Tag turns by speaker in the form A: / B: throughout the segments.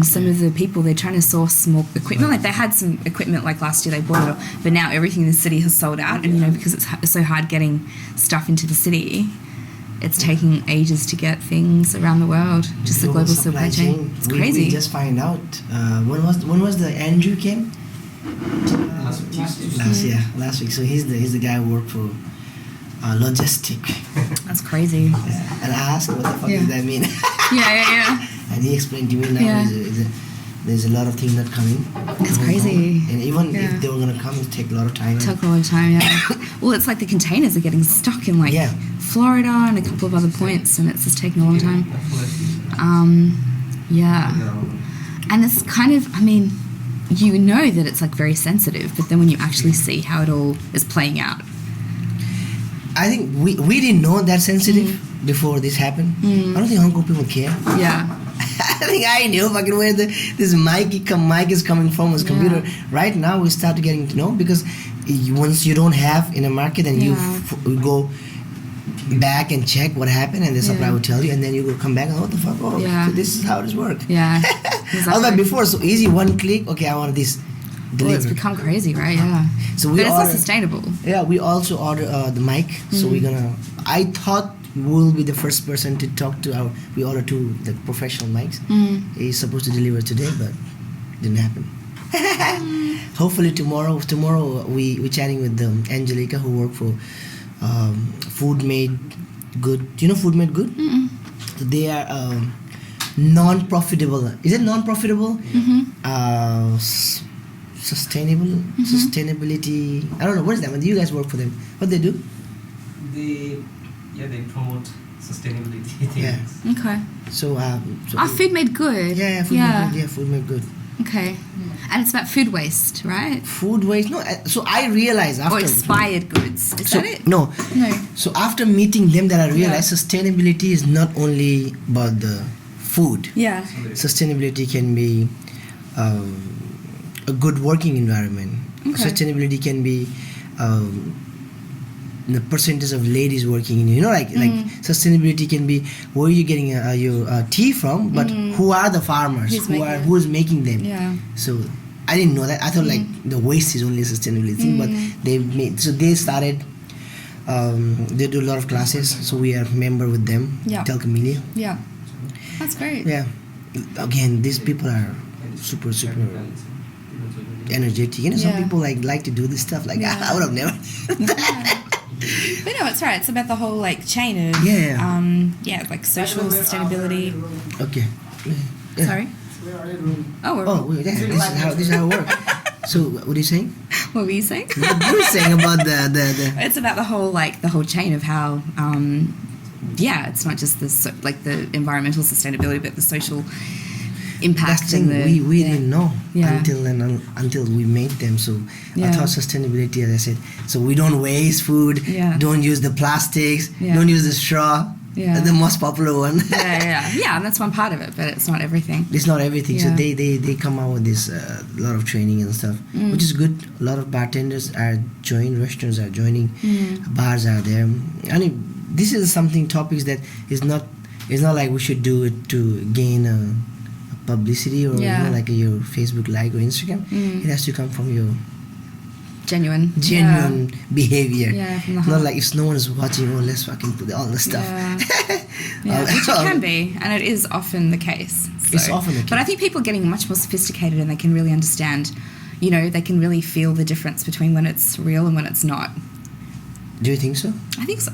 A: some of the people, they're trying to source more equipment. Like they had some equipment like last year, they bought it all, but now everything in the city has sold out. And, you know, because it's so hard getting stuff into the city, it's taking ages to get things around the world. Just the global supply chain. It's crazy.
B: We just find out. When was the Andrew came? Last week. So he's the guy who worked for logistic.
A: That's crazy.
B: Yeah. And I asked him, what the fuck does that mean?
A: Yeah.
B: And he explained to me now there's a lot of things not coming.
A: It's crazy.
B: And even if they were going to come, it take a lot of time.
A: Well, it's like the containers are getting stuck in Florida and a couple of other points, and it's just taking a long time. And it's kind of, I mean, you know that it's like very sensitive, but then when you actually see how it all is playing out.
B: I think we didn't know that sensitive before this happened. I don't think Hong Kong people care.
A: Yeah.
B: I think I knew fucking where this mic is coming from, his computer. Right now we start getting to know, because once you don't have in a market and you go back and check what happened, and the supply will tell you, and then you will come back and what the fuck, so this is how this works.
A: Yeah. Exactly.
B: I was like before, so easy, one click, okay, I want this delivered.
A: Well, it's become crazy, right? Yeah.
B: So
A: but it's not sustainable. Yeah,
B: we also order the mic, so I thought we'll be the first person to talk to we order two the professional mics. He's supposed to deliver today, but didn't happen. Hopefully tomorrow we're chatting with Angelica, who worked for Food Made Good. Do you know Food Made Good? So they are non-profitable. Is it non-profitable? Sustainability. I don't know, what is that? When you guys work for them, what they do?
C: They promote sustainability things.
A: Yeah. Okay.
B: So
A: Food Made Good.
B: Food Made Good.
A: Okay. And it's about food waste, right?
B: Food waste. No. So I realized after.
A: Or expired goods. Is that it?
B: No. So after meeting them, that I realized sustainability is not only about the food.
A: Yeah.
B: Sustainability can be a good working environment. Okay. Sustainability can be the percentage of ladies working in, like sustainability can be where you're getting your tea from, but who are the farmers, who's making them.
A: Yeah.
B: So I didn't know that. I thought like the waste is only a sustainability thing, but they started. They do a lot of classes, so we are a member with them.
A: Yeah.
B: Telcamelia.
A: Yeah. That's great.
B: Yeah. Again, these people are super energetic. Some people like to do this stuff. Like I would have never done that.
A: But no, it's right. It's about the whole social sustainability.
B: Okay.
A: Yeah. Sorry.
B: This is how it works. So what are you saying?
A: What were you saying?
B: What you were saying about the
A: It's about the whole chain of how it's not just the environmental sustainability, but the social impact.
B: That's the thing, we didn't know until we made them. So I thought sustainability, as I said, so we don't waste food, don't use the plastics, don't use the straw. Yeah. The most popular one.
A: And that's one part of it, but it's not everything.
B: It's not everything. So they come out with this lot of training and stuff, which is good. A lot of bartenders are joining, restaurants are joining, bars are there. I mean, this is topics that is not like we should do it to gain a publicity or like your Facebook like or Instagram. It has to come from your
A: genuine
B: behavior.
A: From the heart.
B: Not like if no one is watching, let's fucking put all the stuff.
A: Which it can be, and it is often the case.
B: It's often the case.
A: But I think people are getting much more sophisticated, and they can really understand, they can really feel the difference between when it's real and when it's not.
B: Do you think so?
A: I think so.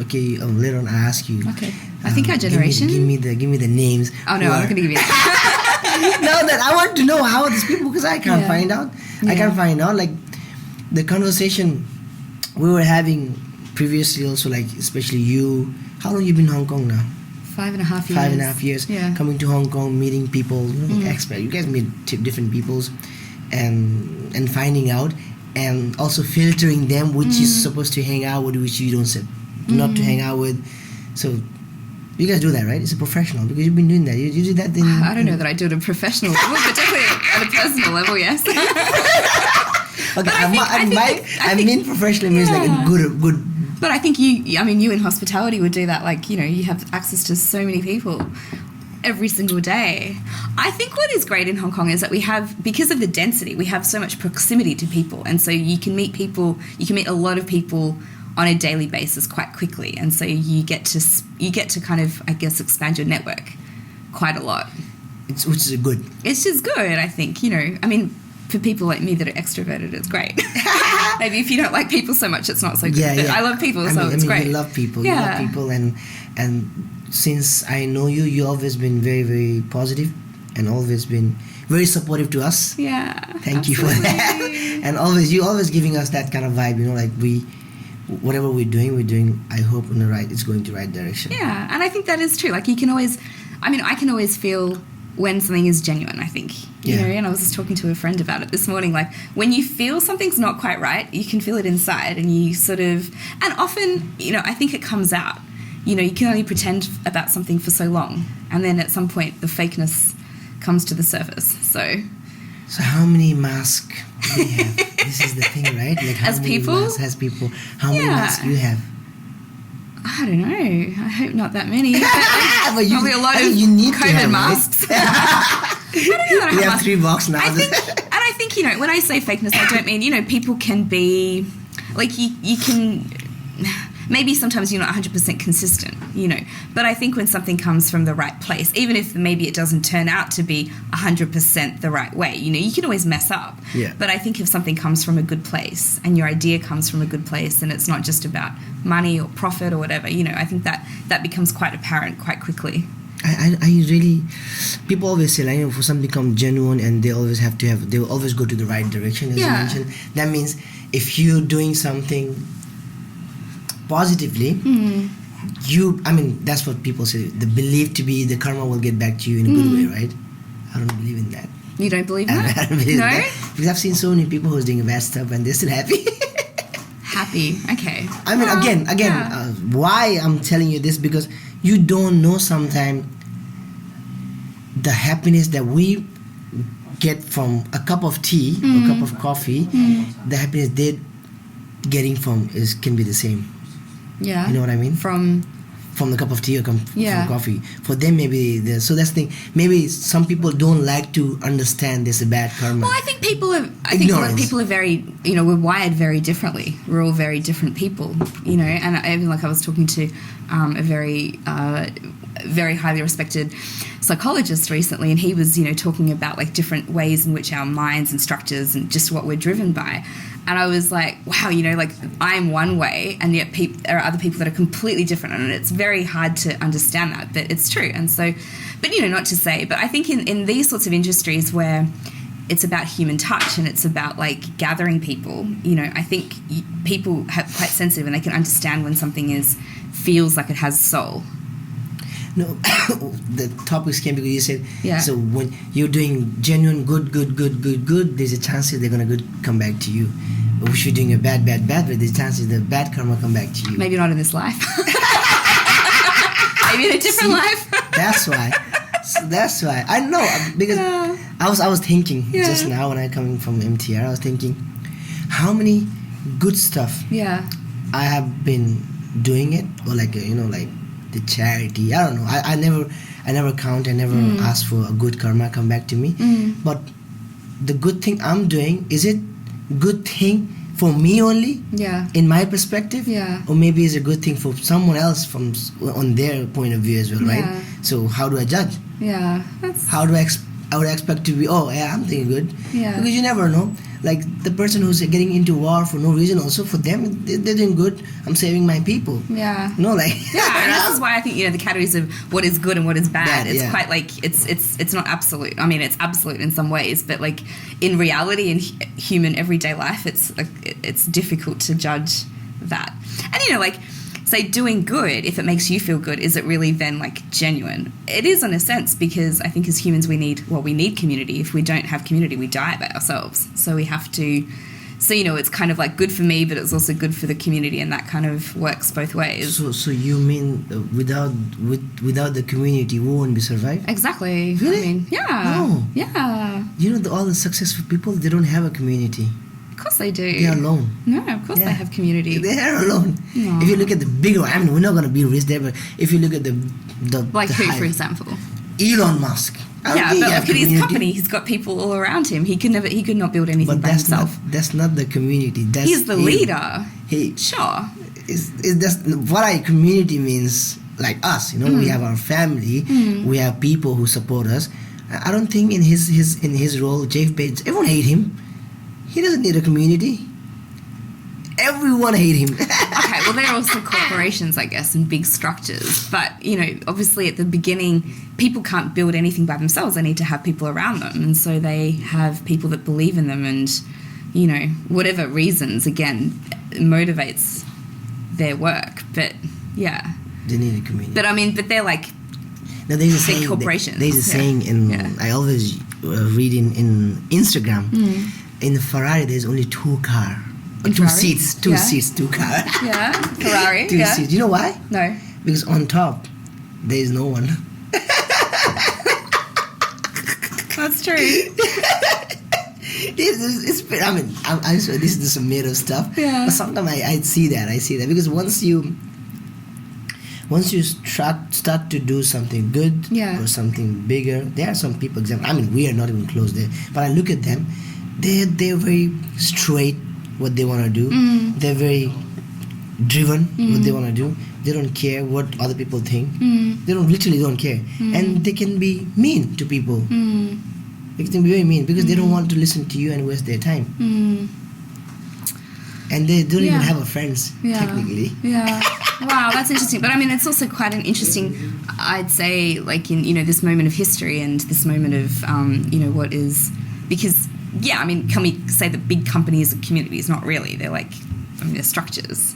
B: Okay, later on I ask you.
A: Okay. I think our generation.
B: Give me the names.
A: Oh no, I'm not going to give you that.
B: No, that I want to know how are these people, because I can't find out. I can't find out. Like the conversation we were having previously, also like especially you. How long you been in Hong Kong now?
A: 5.5 years.
B: 5.5 years.
A: Yeah.
B: Coming to Hong Kong, meeting people, expats. You guys meet different peoples, and finding out, and also filtering them, which is supposed to hang out with, which you don't say not to hang out with. So you guys do that, right? It's a professional, because you've been doing that. You do that thing.
A: I don't know that I do it at a professional level, but definitely at a personal level, yes.
B: Okay, I mean professionally means like a good.
A: But I think you in hospitality would do that. Like, you have access to so many people. every single day. I think what is great in Hong Kong is that we have, because of the density, we have so much proximity to people, and so you can meet a lot of people on a daily basis quite quickly, and so you get to kind of, I guess, expand your network quite a lot.
B: Which is good.
A: It's just good, I think. I mean, for people like me that are extroverted, it's great. Maybe if you don't like people so much, it's not so good.
B: Yeah,
A: but
B: yeah.
A: I love people, so it's great.
B: You love people.
A: Yeah.
B: You love people, and since I know you, you always been very, very positive, and always been very supportive to us.
A: Yeah.
B: Thank you for that. And you always giving us that kind of vibe. Like whatever we're doing. I hope it's going to the right direction.
A: Yeah, and I think that is true. Like I can always feel when something is genuine, I think. And I was just talking to a friend about it this morning. Like, when you feel something's not quite right, you can feel it inside, and you sort of, and often, I think it comes out. You can only pretend about something for so long, and then at some point the fakeness comes to the surface. So
B: how many masks do we have? This is the thing, right? Like, how
A: as
B: many
A: people?
B: masks has people? How many masks you have?
A: I don't know. I hope not that many. But probably a lot of
B: you need
A: COVID
B: to have,
A: masks.
B: Right?
A: I don't know that I
B: We
A: have
B: have 3 boxes now.
A: I think, when I say fakeness, I don't mean, people can be, like, you can, maybe sometimes you're not 100% consistent, but I think when something comes from the right place, even if maybe it doesn't turn out to be 100% the right way, you can always mess up.
B: Yeah.
A: But I think if something comes from a good place, and your idea comes from a good place, and it's not just about money or profit or whatever, I think that becomes quite apparent quite quickly.
B: I really, people always say, like, for something to become genuine, and they always they will always go to the right direction, as you mentioned. That means if you're doing something positively, that's what people say, the belief to be the karma will get back to you in a good way, right? I don't believe in that.
A: You don't believe that?
B: I don't believe
A: no?
B: that. Because I've seen so many people who's doing bad stuff and they're still happy.
A: Happy, okay.
B: I mean, why I'm telling you this, because you don't know sometimes the happiness that we get from a cup of tea or a cup of coffee, the happiness they're getting can be the same.
A: Yeah.
B: You know what I mean?
A: From
B: the cup of tea or from coffee. For them, maybe so that's the thing. Maybe some people don't like to understand there's a bad karma.
A: Well, I think people are very, we're wired very differently. We're all very different people, and I was talking to a very, very highly respected psychologist recently, and he was, talking about like different ways in which our minds and structures and just what we're driven by. And I was like, wow, like I'm one way, and yet there are other people that are completely different, and it's very hard to understand that, but it's true. And so, but not to say, but I think in these sorts of industries where it's about human touch and it's about like gathering people, I think people are quite sensitive, and they can understand when something feels like it has soul.
B: No, the topics came because you said, so when you're doing genuine good, there's a chance that they're going to come back to you. But if you're doing a bad, there's a chance that the bad karma come back to you.
A: Maybe not in this life. Maybe in a different life.
B: That's why. I know, because I was thinking just now when I coming from MTR, I was thinking how many good stuff I have been doing it, or like, like the charity. I don't know. I never count. I never ask for a good karma come back to me. But the good thing I'm doing, is it good thing for me only? Yeah. In my perspective. Yeah. Or maybe it's a good thing for someone else on their point of view as well, right? So how do I judge? Yeah. How do I would expect to be, I'm doing good. Yeah. Because you never know. Like the person who's getting into war for no reason, also for them, they're doing good. I'm saving my people. Yeah. And
A: this is why I think, the categories of what is good and what is bad, it's quite like, it's not absolute. I mean, it's absolute in some ways, but like in reality, in human everyday life, it's difficult to judge that. And like, say doing good, if it makes you feel good, is it really then like genuine? It is in a sense, because I think as humans we need community. If we don't have community, we die by ourselves. So we have to, it's kind of like good for me, but it's also good for the community, and that kind of works both ways.
B: So you mean without the community we won't be survive?
A: Exactly.
B: Really?
A: I mean, yeah.
B: No.
A: Yeah.
B: All the successful people, they don't have a community.
A: Of course they do.
B: They are alone.
A: No, of course they have community.
B: They are alone. Aww. If you look at the bigger, we're not going to be rich there, but if you look at the
A: like who, for example?
B: Elon Musk. I don't
A: Yeah,
B: think
A: but
B: he have
A: look at his
B: community.
A: company. He's got people all around him. He could not build anything
B: But
A: by himself.
B: that's not the community. That's
A: He's the
B: him.
A: leader.
B: He
A: Sure.
B: is that's what a community means. Like us, we have our family. We have people who support us. I don't think in his role, Jeff Bezos, everyone hate him. He doesn't need a community. Everyone hate him.
A: Okay, well, they're also corporations, I guess, and big structures. But, obviously at the beginning, people can't build anything by themselves. They need to have people around them. And so they have people that believe in them and, whatever reasons, again, motivates their work. But, yeah.
B: They need a community.
A: But they're like
B: Now, there's a
A: big
B: saying,
A: corporations.
B: There's a saying I always read in Instagram. In Ferrari, there's only two car.
A: In
B: Two
A: Ferrari?
B: seats, two
A: Yeah.
B: seats, two car.
A: Yeah, Ferrari.
B: Two
A: Yeah.
B: seats. You know why?
A: No.
B: Because on top, there is no one.
A: That's true.
B: I'm sure this is just made of stuff.
A: Yeah.
B: But sometimes I see that because once you start to do something good or something bigger, there are some people. We are not even close there, but I look at them. They're very straight what they want to do. They're very driven what they want to do. They don't care what other people think. They literally don't care, and they can be mean to people. They can be very mean because they don't want to listen to you and waste their time. And they don't even have a friends technically.
A: Yeah. Wow, that's interesting. But it's also quite an interesting, I'd say, like in this moment of history and this moment of what is, because can we say that big companies are communities? Not really. They're like, they're structures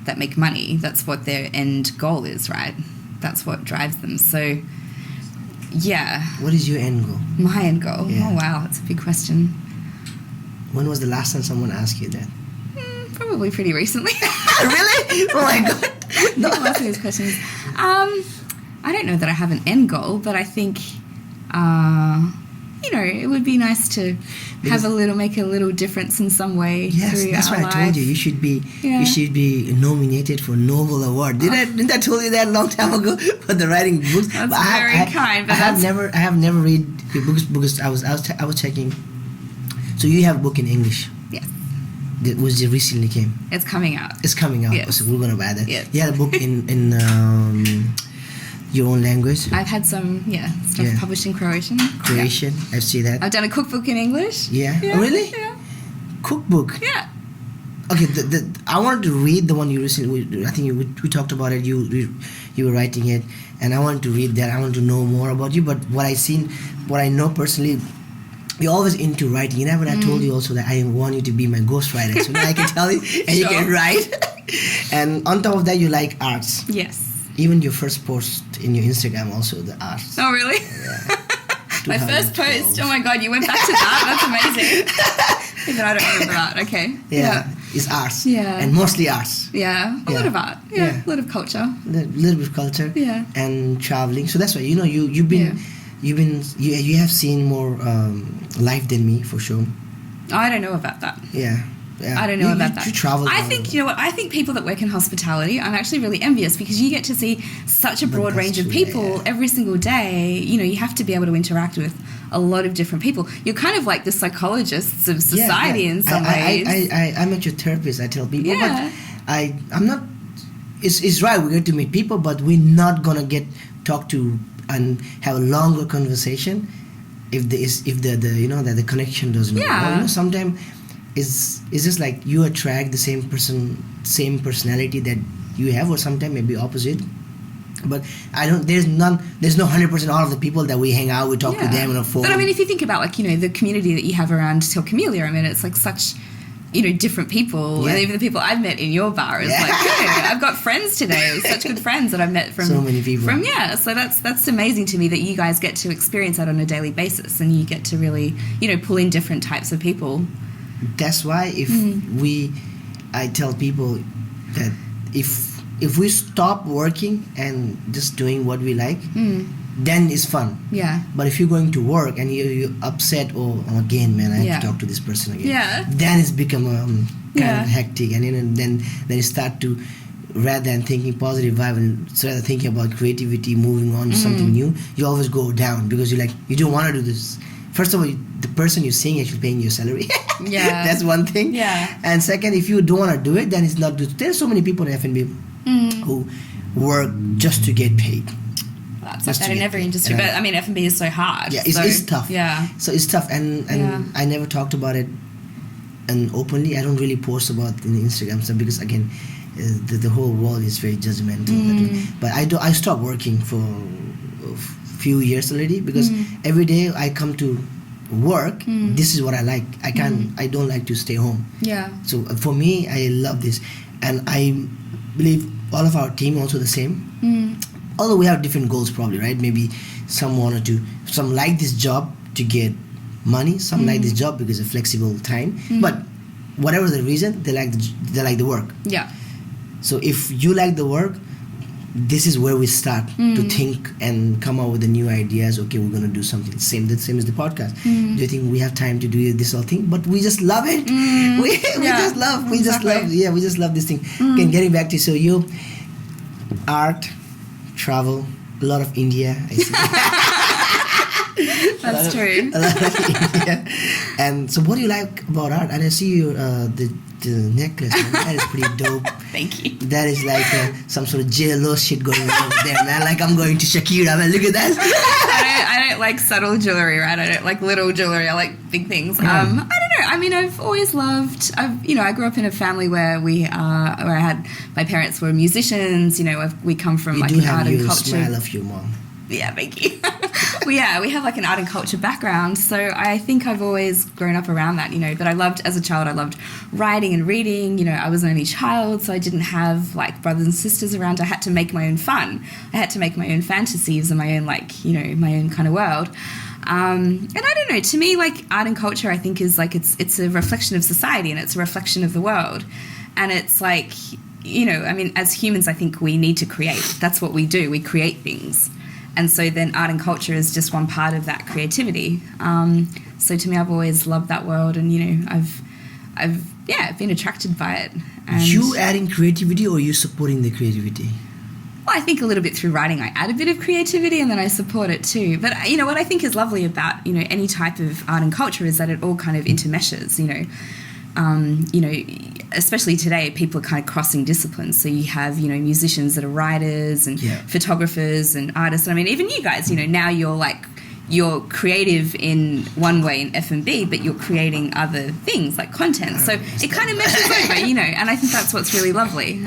A: that make money. That's what their end goal is, right? That's what drives them. So, yeah.
B: What is your end goal?
A: My end goal?
B: Yeah.
A: Oh, wow, that's a big question.
B: When was the last time someone asked you that?
A: Probably pretty recently.
B: Really? Oh my god.
A: No, asking these questions. I don't know that I have an end goal, but I think, it would be nice to make a little difference in some way.
B: Yes,
A: through
B: that's
A: our
B: what I told
A: lives.
B: you. You should be nominated for Nobel Award. Didn't I tell you that a long time ago for the writing books?
A: That's
B: But
A: very kind. But
B: I have never read books because I was checking. So you have a book in English.
A: Yes.
B: That was just recently came.
A: It's coming out.
B: It's coming out.
A: Yes.
B: So we're gonna buy that.
A: Yes.
B: You had a book in your own language.
A: I've had some stuff published in Croatian.
B: Croatian. I see that.
A: I've done a cookbook in English.
B: Yeah. Oh, really?
A: Yeah.
B: Cookbook.
A: Yeah.
B: Okay, I wanted to read the one you recently. I think we talked about it. You were writing it, and I wanted to read that. I want to know more about you. But what I know personally, you're always into writing. You know, when I told you also that I want you to be my ghostwriter, so now I can tell you, and you can write. And on top of that, you like arts.
A: Yes.
B: Even your first post in your Instagram, also the arts.
A: Oh, really?
B: Yeah.
A: My first post. Oh my God, you went back to that. That's amazing. Even I don't remember that. Okay.
B: Yeah, it's arts.
A: Yeah.
B: And mostly arts.
A: Yeah. A lot of art. Yeah. A lot of culture.
B: A little bit of culture.
A: Yeah.
B: And traveling. So that's why you've been you have seen more life than me for sure.
A: I don't know about that.
B: Yeah.
A: I don't know about that.
B: You travel.
A: I think, you know what, I think people that work in hospitality, I'm actually really envious because you get to see such a broad range of people every single day. You have to be able to interact with a lot of different people. You're kind of like the psychologists of society in some ways.
B: I'm a therapist, I tell people.
A: Yeah.
B: But I'm not, it's right, we're going to meet people, but we're not going to talk to and have a longer conversation if the connection doesn't work. Sometimes it's just like you attract the same personality that you have, or sometimes maybe opposite. But there's no 100% all of the people that we hang out, we talk to them on a phone.
A: But if you think about the community that you have around Till Camellia, it's like such different people, and even the people I've met in your bar is like, hey, I've got friends today, such good friends that I've met from
B: so many people.
A: So that's amazing to me that you guys get to experience that on a daily basis, and you get to really pull in different types of people.
B: That's why I tell people that if we stop working and just doing what we like, then it's fun.
A: Yeah.
B: But if you're going to work and you're upset, again, man, I have to talk to this person again.
A: Yeah.
B: Then it's become kind of hectic, and then you start to rather than thinking positive vibe and rather thinking about creativity, moving on to something new, you always go down because you don't want to do this. First of all, the person you're seeing actually paying your salary.
A: Yeah.
B: That's one thing.
A: Yeah.
B: And second, if you don't want to do it, then it's not good. There's so many people in F&B who work just to get paid.
A: That's
B: Just
A: like that
B: to
A: in
B: get
A: every
B: paid.
A: industry. But I mean, F&B is so hard.
B: Yeah, it's tough.
A: Yeah.
B: So it's tough, and
A: Yeah.
B: I never talked about it, and openly I don't really post about it in Instagram stuff because again, the whole world is very judgmental. But I stopped working for a few years already because every day I come to work. This is what I like. I don't like to stay home.
A: Yeah.
B: So for me, I love this, and I believe all of our team also the same. Although we have different goals probably, right? Maybe some like this job to get money, some like this job because of flexible time. But whatever the reason, they like the work.
A: Yeah.
B: So if you like the work, this is where we start to think and come up with the new ideas. Okay, we're gonna do something the same as the podcast. Do you think we have time to do this whole thing? But we just love it. We just love this thing. Okay, getting back to you, art, travel, a lot of India. I see.
A: That's true.
B: A lot of India. And so, what do you like about art? And I see you the necklace. Man. That is pretty dope.
A: Thank you.
B: That is like some sort of JLo shit going on over there, man. Like I'm going to Shakira, man. Look at that.
A: I don't like subtle jewelry, right? I don't like little jewelry. I like big things. I don't know. I mean, I've always loved. I grew up in a family where where I had my parents were musicians. We come from like an art and culture.
B: Smile of your mom.
A: Yeah, thank you. we have like an art and culture background, so I think I've always grown up around that, but as a child I loved writing and reading. I was an only child, so I didn't have like brothers and sisters around. I had to make my own fun. I had to make my own fantasies and my own my own kind of world. And I don't know, to me, like art and culture I think is like it's a reflection of society and it's a reflection of the world. And it's like, I mean, as humans I think we need to create. That's what we do, we create things. And so then art and culture is just one part of that creativity. So to me, I've always loved that world, and I've been attracted by it. And
B: you adding creativity, or you supporting the creativity?
A: Well, I think a little bit through writing, I add a bit of creativity, and then I support it too. But what I think is lovely about any type of art and culture is that it all kind of intermeshes. Especially today, people are kind of crossing disciplines. So you have, musicians that are writers and photographers and artists. And I mean, even you guys, now you're creative in one way in F&B, but you're creating other things like content. So it kind of meshes over, and I think that's what's really lovely.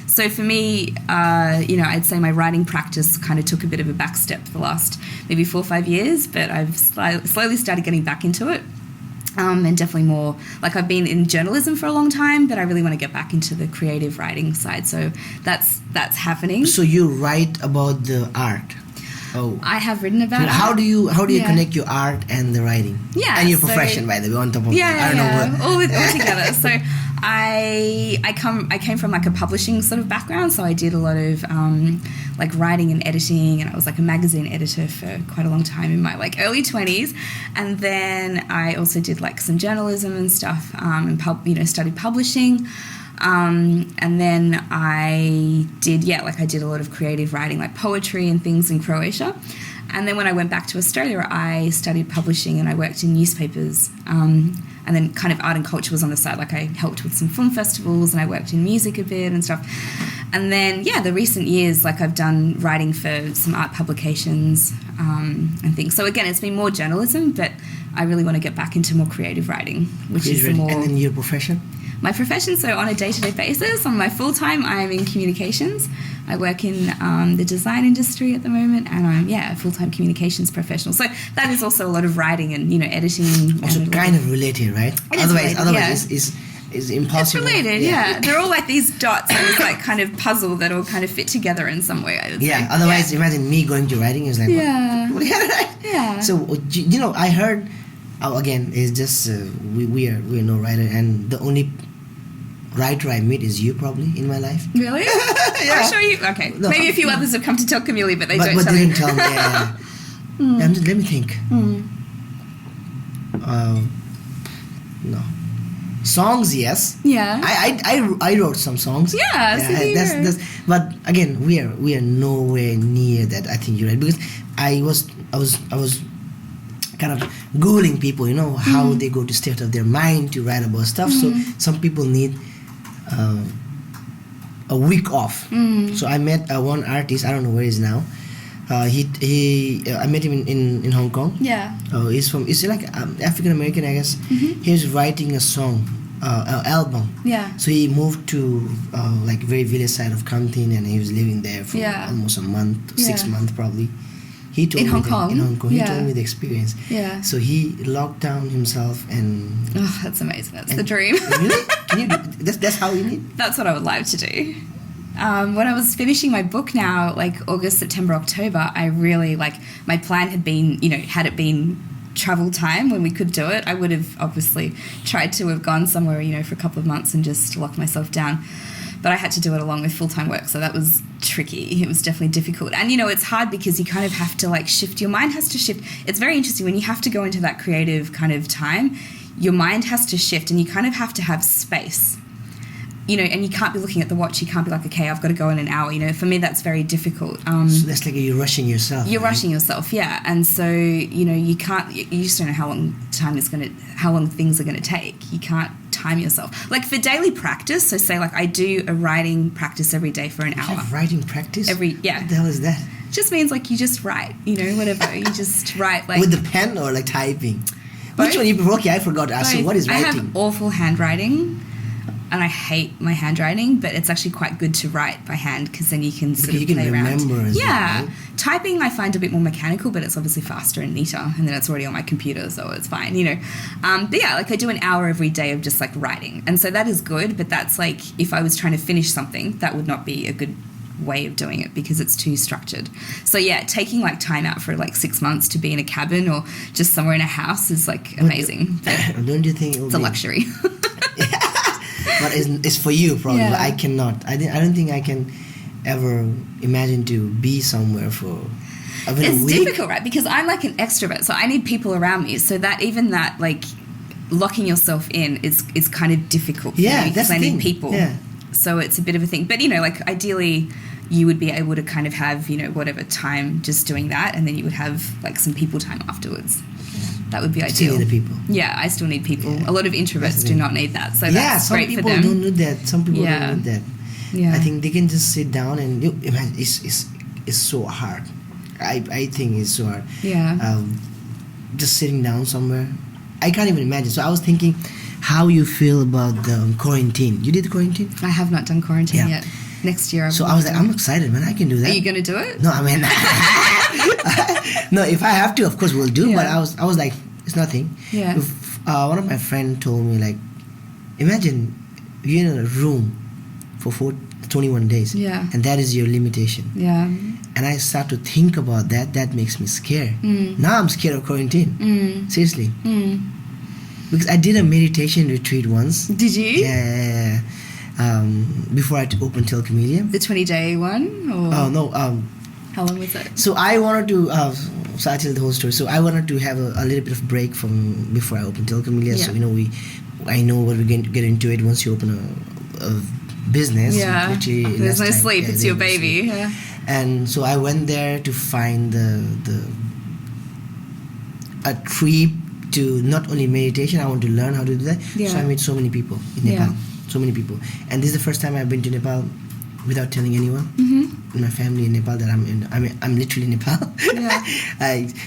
A: So for me, I'd say my writing practice kind of took a bit of a back step the last maybe 4 or 5 years, but I've slowly started getting back into it. And definitely more, like I've been in journalism for a long time, but I really want to get back into the creative writing side. So that's happening.
B: So you write about the art. Oh,
A: I have written about art.
B: How do you connect your art and the writing?
A: Yeah,
B: and your profession, by the way, on top of that. I don't know.
A: All together. So I came from like a publishing sort of background, so I did a lot of like writing and editing, and I was like a magazine editor for quite a long time in my like early 20s, and then I also did like some journalism and stuff, and studied publishing. And then I did a lot of creative writing, like poetry and things in Croatia. And then when I went back to Australia, I studied publishing and I worked in newspapers. And then kind of art and culture was on the side. Like I helped with some film festivals and I worked in music a bit and stuff. And then, the recent years, like I've done writing for some art publications and things. So again, it's been more journalism, but I really want to get back into more creative writing, which is more...
B: And then your profession?
A: My profession, so on a day-to-day basis, on my full-time, I'm in communications. I work in the design industry at the moment, and I'm, a full-time communications professional. So that is also a lot of writing and, editing.
B: Also kind of related, right? Otherwise, it's impossible.
A: It's related, They're all like these dots and it's like kind of puzzle that all kind of fit together in some way, I would say.
B: Otherwise, imagine me going to writing is like, what do you write?
A: Yeah.
B: So, I heard, again, it's just, we're no writer, and the only writer I meet is you probably in my life.
A: Really? I'll show you. Okay. No, maybe a few others have come to tell Camille, but they don't tell
B: me.
A: But
B: tell me. Let me think. No. Songs, yes.
A: Yeah.
B: I wrote some songs.
A: Yeah, so there you go.
B: that's. But again, we are nowhere near that. I think you're right, because I was kind of googling people, how they go to state of their mind to write about stuff. So some people need a week off. So I met one artist. I don't know where he is now. I met him in Hong Kong.
A: Yeah.
B: He's like African American, I guess. He was writing a song, album.
A: Yeah.
B: So he moved to like very village side of Compton, and he was living there for almost a month, 6 months probably. He told me
A: Hong Kong?
B: In Hong Kong, he
A: Yeah.
B: told me the experience.
A: Yeah.
B: So he locked down himself and.
A: Oh, that's amazing. That's the dream.
B: Really? Can you do that's how you need?
A: That's what I would like to do. When I was finishing my book now, like August, September, October, I really my plan had been, had it been travel time when we could do it, I would have obviously tried to have gone somewhere, for a couple of months and just locked myself down. But I had to do it along with full-time work, so that was tricky. It was definitely difficult. And, it's hard because you kind of have to, shift. Your mind has to shift. It's very interesting. When you have to go into that creative kind of time, your mind has to shift and you kind of have to have space. And you can't be looking at the watch. You can't be like, okay, I've got to go in an hour. For me, that's very difficult.
B: So that's like you're rushing yourself.
A: You're rushing yourself, yeah. And so, you can't, you just don't know how long things are going to take. You can't time yourself. Like for daily practice, so say I do a writing practice every day for an hour.
B: Have writing practice?
A: Yeah.
B: What the hell is that?
A: Just means you just write, whatever. You just write
B: with the pen or typing?
A: Both.
B: Which one you prefer? Okay, I forgot to ask you. What is writing?
A: I have awful handwriting. And I hate my handwriting, but it's actually quite good to write by hand because then you can play around. Yeah.
B: Right?
A: Typing I find a bit more mechanical, but it's obviously faster and neater, and then it's already on my computer, so it's fine, But yeah, I do an hour every day of just writing. And so that is good, but that's if I was trying to finish something, that would not be a good way of doing it because it's too structured. So yeah, taking time out for 6 months to be in a cabin or just somewhere in a house is amazing.
B: Don't you think
A: it's a luxury?
B: But it's for you probably.
A: Yeah.
B: But I cannot. I don't think I can ever imagine to be somewhere for even a week.
A: It's difficult, right? Because I'm an extrovert, so I need people around me. So that locking yourself in is kind of difficult for me because I need people.
B: Yeah.
A: So it's a bit of a thing. But ideally you would be able to kind of have whatever time just doing that, and then you would have some people time afterwards. That would be ideal.
B: Still need the people.
A: Yeah, I still need people.
B: Yeah.
A: A lot of introverts do not need that. So that's great for them.
B: Some people don't need that. Some people don't need that.
A: Yeah.
B: I think they can just sit down and imagine it's so hard. I think it's so hard.
A: Yeah.
B: Just sitting down somewhere. I can't even imagine. So I was thinking how you feel about the quarantine. You did the quarantine?
A: I have not done quarantine yet. Next year.
B: So I was I'm excited, man. I can do that.
A: Are you going to do it?
B: No, I mean, no. If I have to, of course, we'll do.
A: Yeah.
B: But I was like, it's nothing.
A: Yeah.
B: One of my friends told me imagine you're in a room for 21 days.
A: Yeah.
B: And that is your limitation.
A: Yeah.
B: And I start to think about that. That makes me scared. Now I'm scared of quarantine. Seriously. Because I did a meditation retreat once.
A: Did you?
B: Yeah. Before I opened Telecomedia.
A: The 20-day one? Or?
B: Oh, no.
A: How long was it?
B: So I wanted to, so I tell the whole story. So I wanted to have a little bit of break from before I opened Telecomedia.
A: Yeah.
B: So, I know what we're going to get into it once you open a business.
A: Yeah. There's no sleep. It's your baby. Yeah.
B: And so I went there to find a trip to not only meditation, I want to learn how to do that.
A: Yeah.
B: So I met so many people in Nepal. So many people. And this is the first time I've been to Nepal without telling anyone. In my family in Nepal that I'm literally in Nepal.
A: Yeah.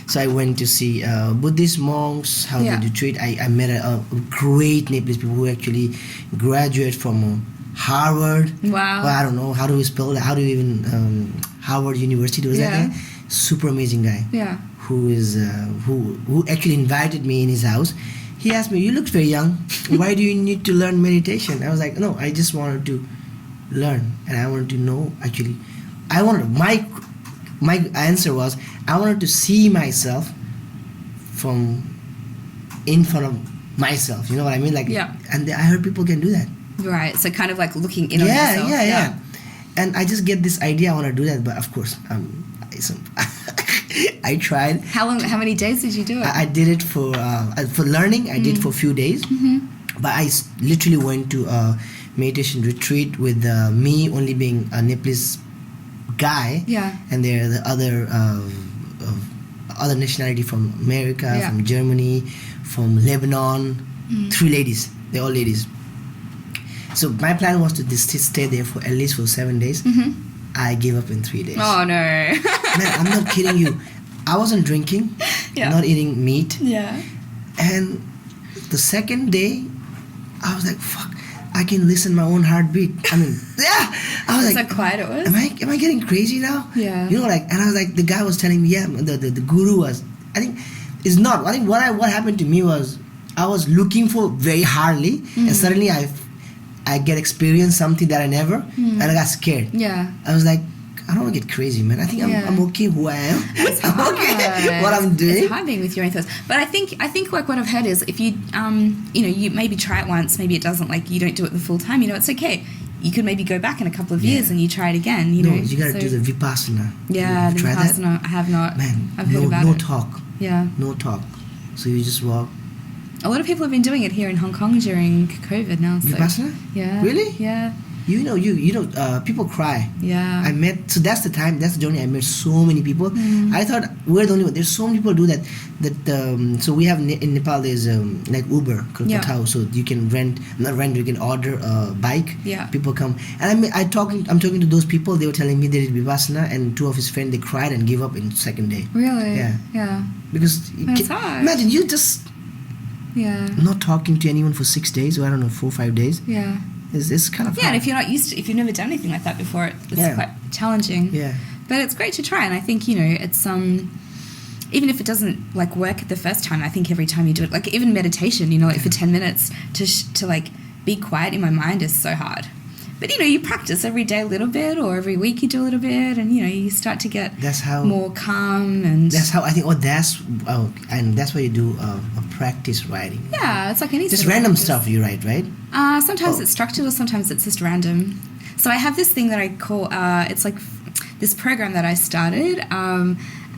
B: So I went to see Buddhist monks, how they do treat. I met a great Nepalese people who actually graduate from Harvard.
A: Wow.
B: Well, I don't know, how do we spell that? How do you even, Harvard University, was that guy? Super amazing guy.
A: Yeah.
B: Who is, who actually invited me in his house. He asked me, you look very young. Why do you need to learn meditation? I was like, no, I just wanted to learn. And I wanted to know, actually. My answer was, I wanted to see myself from in front of myself. You know what I mean? And I heard people can do that.
A: Right. So kind of looking in on yourself.
B: Yeah. And I just get this idea, I want to do that. But of course, I tried.
A: How many days did you do it?
B: I did it for learning. I did for a few days. But literally went to a meditation retreat with me only being a Nepalese guy,
A: Yeah.
B: and there are the other nationality from America,
A: Yeah.
B: from Germany, from Lebanon. 3 ladies. They're all ladies. So my plan was to stay there for at least for 7 days. I gave up in 3 days.
A: Oh no.
B: Man, I'm not kidding you. I wasn't drinking,
A: Yeah.
B: not eating meat,
A: Yeah.
B: and the second day, I was like, "Fuck! I can listen my own heartbeat." I mean, yeah. I was
A: That's
B: like,
A: how quiet it was.
B: am I getting crazy now?
A: Yeah.
B: You know, like, and I was like, the guy was telling me, yeah, the guru was. I think it's not. I think what happened to me was I was looking for very hardly, and suddenly I get experience something that I never, and I got scared.
A: Yeah.
B: I was like, I don't want to get crazy, man. I think
A: Yeah.
B: I'm okay who I am.
A: It's
B: I'm
A: hard.
B: okay what I'm doing.
A: It's hard being with your own thoughts. But I think like what I've heard is if you you maybe try it once, maybe it doesn't, like you don't do it the full time, it's okay. You could maybe go back in a couple of years and you try it again,
B: No, you gotta do the Vipassana.
A: Yeah,
B: You
A: the
B: try that?
A: Vipassana, I have not.
B: Man,
A: I've heard about
B: no
A: it.
B: talk.
A: Yeah.
B: No talk. So you just walk.
A: A lot of people have been doing it here in Hong Kong during COVID now. So.
B: Vipassana?
A: Yeah.
B: Really?
A: Yeah.
B: People cry.
A: Yeah.
B: So that's the journey. I met so many people. I thought we're the only one. There's so many people do that. So we have in Nepal there's like Uber,
A: Yeah.
B: Kolkata, so you can you can order a bike.
A: Yeah.
B: People come, and I'm talking to those people. They were telling me they did Vipassana, and 2 of his friends, they cried and gave up in the second day.
A: Really?
B: Yeah.
A: Yeah.
B: Because
A: That's hard.
B: imagine you just
A: Yeah.
B: not talking to anyone for 6 days, or I don't know, 4 or 5 days.
A: Yeah.
B: It's kind of
A: Yeah, and
B: hard.
A: if you're not used to, if you've never done anything like that before, it's
B: Yeah.
A: quite challenging.
B: Yeah.
A: But it's great to try, and I think it's even if it doesn't like work the first time, I think every time you do it, like even meditation, like for 10 minutes to like be quiet in my mind is so hard. But you practice every day a little bit, or every week you do a little bit, and you start to get more calm and.
B: That's how I think. And that's why you do a practice writing.
A: Yeah, it's like any.
B: Just
A: sort of
B: random
A: practice.
B: stuff you write, right?
A: Sometimes it's structured, or sometimes it's just random. So I have this thing that I call it's like this program that I started,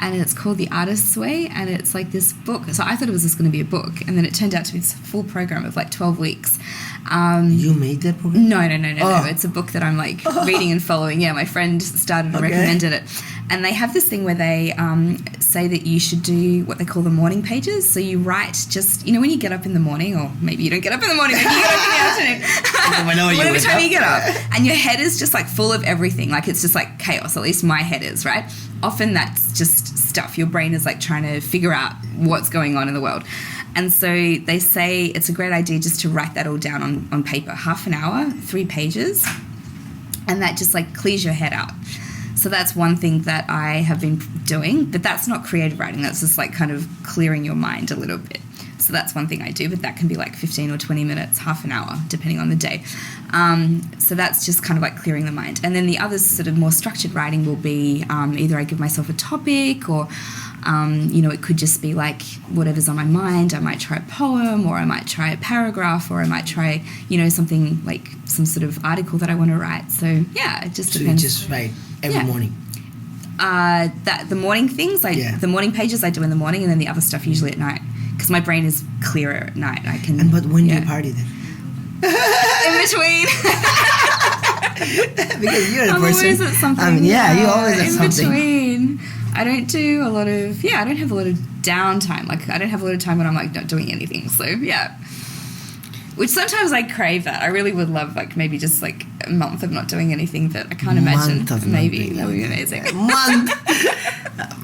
A: and it's called The Artist's Way, and it's like this book. So I thought it was just going to be a book, and then it turned out to be this full program of like 12 weeks.
B: You made that program?
A: No. It's a book that I'm like reading and following. Yeah, my friend started and recommended it. And they have this thing where they say that you should do what they call the morning pages. So you write just, when you get up in the morning, or maybe you don't get up in the morning, maybe you get up in the afternoon. Whatever time you get up. And your head is just like full of everything. Like it's just like chaos, at least my head is, right? Often that's just stuff. Your brain is like trying to figure out what's going on in the world. And so they say it's a great idea just to write that all down on paper, half an hour, 3 pages, and that just like clears your head out. So that's one thing that I have been doing, but that's not creative writing. That's just like kind of clearing your mind a little bit. So that's one thing I do, but that can be like 15 or 20 minutes, half an hour, depending on the day. So that's just kind of like clearing the mind. And then the other sort of more structured writing will be either I give myself a topic, or it could just be like whatever's on my mind. I might try a poem, or I might try a paragraph, or I might try, something like some sort of article that I want to write. So yeah, it just depends.
B: So you just write every morning?
A: The morning things, the morning pages I do in the morning, and then the other stuff usually at night, because my brain is clearer at night.
B: But when do you party then?
A: In between.
B: Because you're a
A: I'm
B: person.
A: always at something.
B: You always at
A: in
B: something.
A: between. I don't do a lot of, I don't have a lot of downtime. Like, I don't have a lot of time when I'm, like, not doing anything. So, yeah. Which sometimes I crave that. I really would love, like, maybe just, like, a month of not doing anything, but I can't imagine. Maybe. That would be amazing.
B: A month!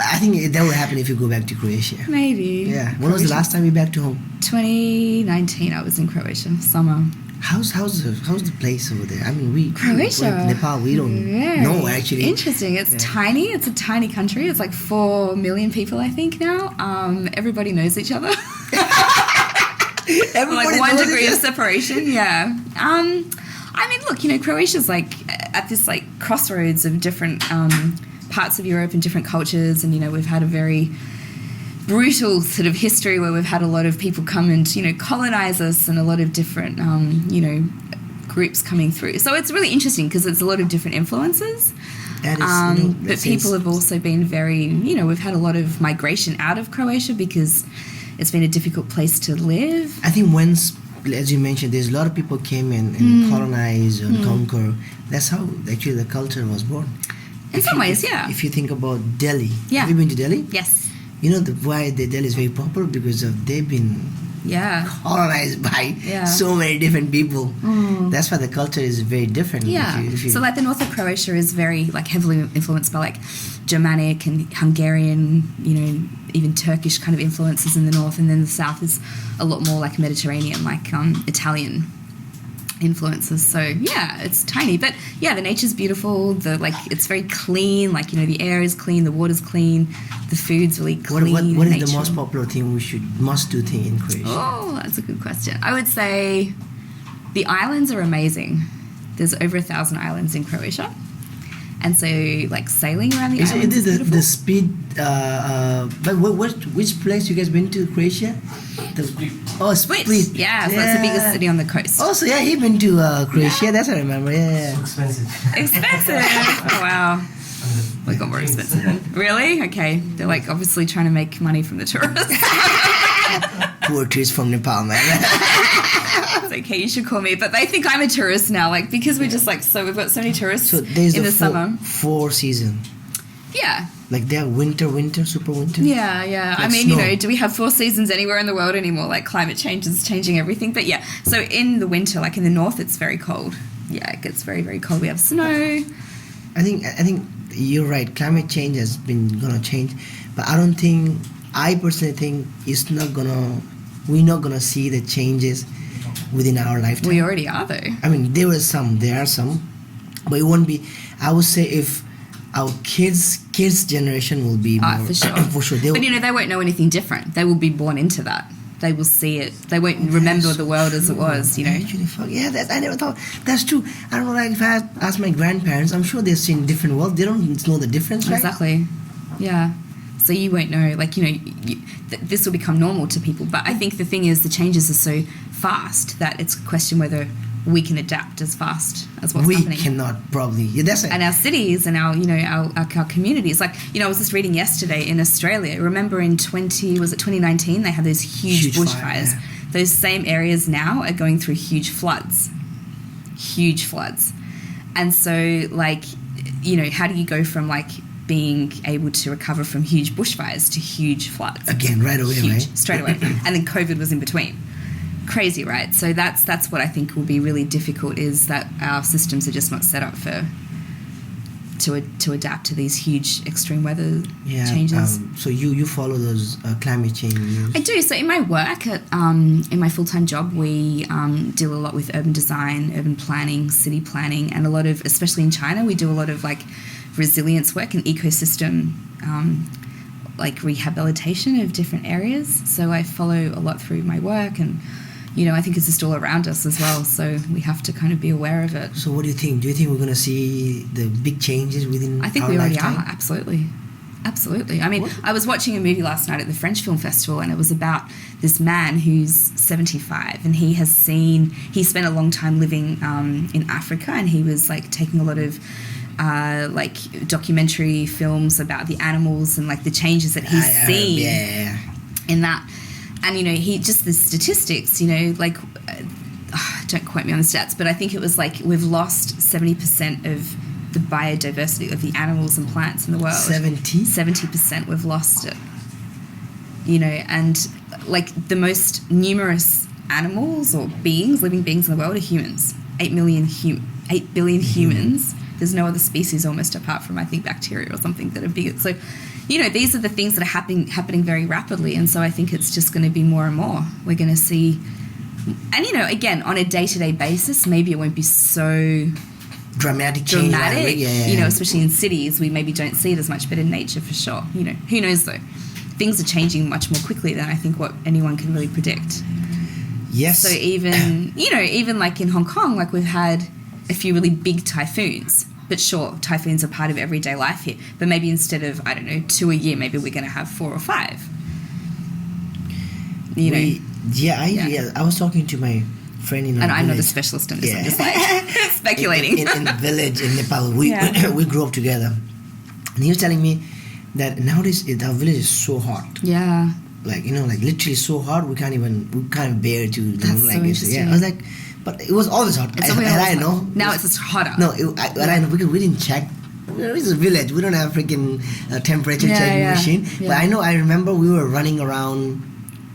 B: I think that would happen if you go back to Croatia.
A: Maybe.
B: Yeah. When was the last time you back to home?
A: 2019, I was in Croatia, summer.
B: How's the place over there? I mean,
A: Croatia,
B: Nepal, we don't know actually.
A: Interesting. It's tiny. It's a tiny country. It's like 4 million people, I think now. Everybody knows each other.
B: Everybody
A: like 1
B: knows
A: degree
B: each
A: of separation. Yeah. I mean, look, Croatia's like at this like crossroads of different parts of Europe and different cultures, and we've had a very brutal sort of history where we've had a lot of people come and colonize us, and a lot of different groups coming through. So it's really interesting because it's a lot of different influences.
B: That is,
A: but people have also been very, we've had a lot of migration out of Croatia because it's been a difficult place to live.
B: I think once as you mentioned, there's a lot of people came in and colonize and conquer. That's how actually the culture was born.
A: In some ways, yeah.
B: If you think about Delhi,
A: Yeah.
B: have you been to Delhi?
A: Yes.
B: You know why Delhi is very popular, because of they've been
A: Yeah.
B: colonized by
A: Yeah.
B: so many different people. That's why the culture is very different.
A: Yeah.
B: If you,
A: So like the north of Croatia is very like heavily influenced by like Germanic and Hungarian, even Turkish kind of influences in the north, and then the south is a lot more like Mediterranean, like Italian influences. So yeah, it's tiny, but yeah, the nature's beautiful. It's very clean. Like the air is clean, the water's clean, the food's really clean.
B: what is the most popular thing must do thing in Croatia?
A: Oh, that's a good question. I would say the islands are amazing. There's over 1,000 islands in Croatia. And so, like, sailing around the islands is beautiful.
B: The speed, but which place you guys been to, Croatia?
A: Split.
B: Split.
A: Yeah, so that's the biggest city on the coast.
B: Oh, so yeah, you've been to Croatia, that's what I remember, yeah.
C: Expensive.
A: Expensive. Oh, wow. We got more expensive. Really? Okay. They're, like, obviously trying to make money from the tourists.
B: Poor tourists from Nepal, man.
A: It's okay, you should call me. But they think I'm a tourist now, like, because we're just, like, we've got so many tourists
B: So there's
A: in the summer.
B: Four season.
A: Yeah.
B: Like they have winter, super winter.
A: Yeah, yeah.
B: Like
A: I mean,
B: snow.
A: do we have 4 seasons anywhere in the world anymore? Like climate change is changing everything. But yeah, so in the winter, like in the north, it's very cold. Yeah, it gets very, very cold. We have snow.
B: I think you're right. Climate change has been gonna change, but I personally think we're not gonna see the changes within our lifetime.
A: We already are though.
B: I mean, there are some, but it won't be. I would say if our kids' generation will be more
A: For sure.
B: for sure.
A: But they won't know anything different. They will be born into that. They will see it. They won't remember the world as it was.
B: Actually, I never thought that's true. I don't know. Like if I ask my grandparents, I'm sure they've seen different world. They don't know the difference, right?
A: Exactly. Yeah. So you won't know. Like this will become normal to people. But I think the thing is, the changes are so fast that it's a question whether we can adapt as fast as what's happening.
B: We cannot probably. Yeah, that's it.
A: And our cities and our communities. Like, I was just reading yesterday in Australia. Remember in 2019, they had those huge bushfires.
B: Yeah.
A: Those same areas now are going through huge floods. Huge floods. And so, like, how do you go from, like, being able to recover from huge bushfires to huge floods?
B: Again, right away,
A: huge,
B: right?
A: Straight away. And then COVID was in between. Crazy, right? So that's what I think will be really difficult, is that our systems are just not set up to adapt to these huge extreme weather changes.
B: So you follow those climate change news?
A: I do. So in my work in my full-time job, we deal a lot with urban design, urban planning, city planning, and a lot of, especially in China, we do a lot of like resilience work and ecosystem like rehabilitation of different areas. So I follow a lot through my work, and I think it's just all around us as well, so we have to kind of be aware of it.
B: So what do you think? Do you think we're going to see the big changes within our lifetime?
A: I think we already are, absolutely. I mean, I was watching a movie last night at the French Film Festival, and it was about this man who's 75, and he spent a long time living in Africa, and he was like taking a lot of like documentary films about the animals and like the changes that he's seen in that. And, he just the statistics, like, don't quote me on the stats, but I think it was like we've lost 70% of the biodiversity of the animals and plants in the world. 70% we've lost it. And like the most numerous animals or living beings in the world are humans. 8 billion humans. There's no other species almost apart from, I think, bacteria or something that are bigger. So, these are the things that are happening very rapidly. And so I think it's just going to be more and more. We're going to see, and, again, on a day-to-day basis, maybe it won't be so
B: dramatic change.
A: Especially in cities, we maybe don't see it as much, but in nature for sure. Who knows though? Things are changing much more quickly than I think what anyone can really predict.
B: Yes.
A: So even like in Hong Kong, like we've had a few really big typhoons. But sure, typhoons are part of everyday life here. But maybe instead of, 2 a year, maybe we're going to have 4 or 5.
B: I was talking to my friend in
A: and I'm not a specialist in this. I'm just like speculating.
B: In the village in Nepal, we grew up together. And he was telling me that nowadays our village is so hot.
A: Yeah.
B: like literally so hot we can't bear to.
A: That's so interesting.
B: Yeah, I was like, but it was always hot.
A: It's always hot.
B: I know.
A: Now it's just hotter.
B: No, I know because we didn't check. It's a village. We don't have freaking temperature checking machine.
A: Yeah.
B: But I remember we were running around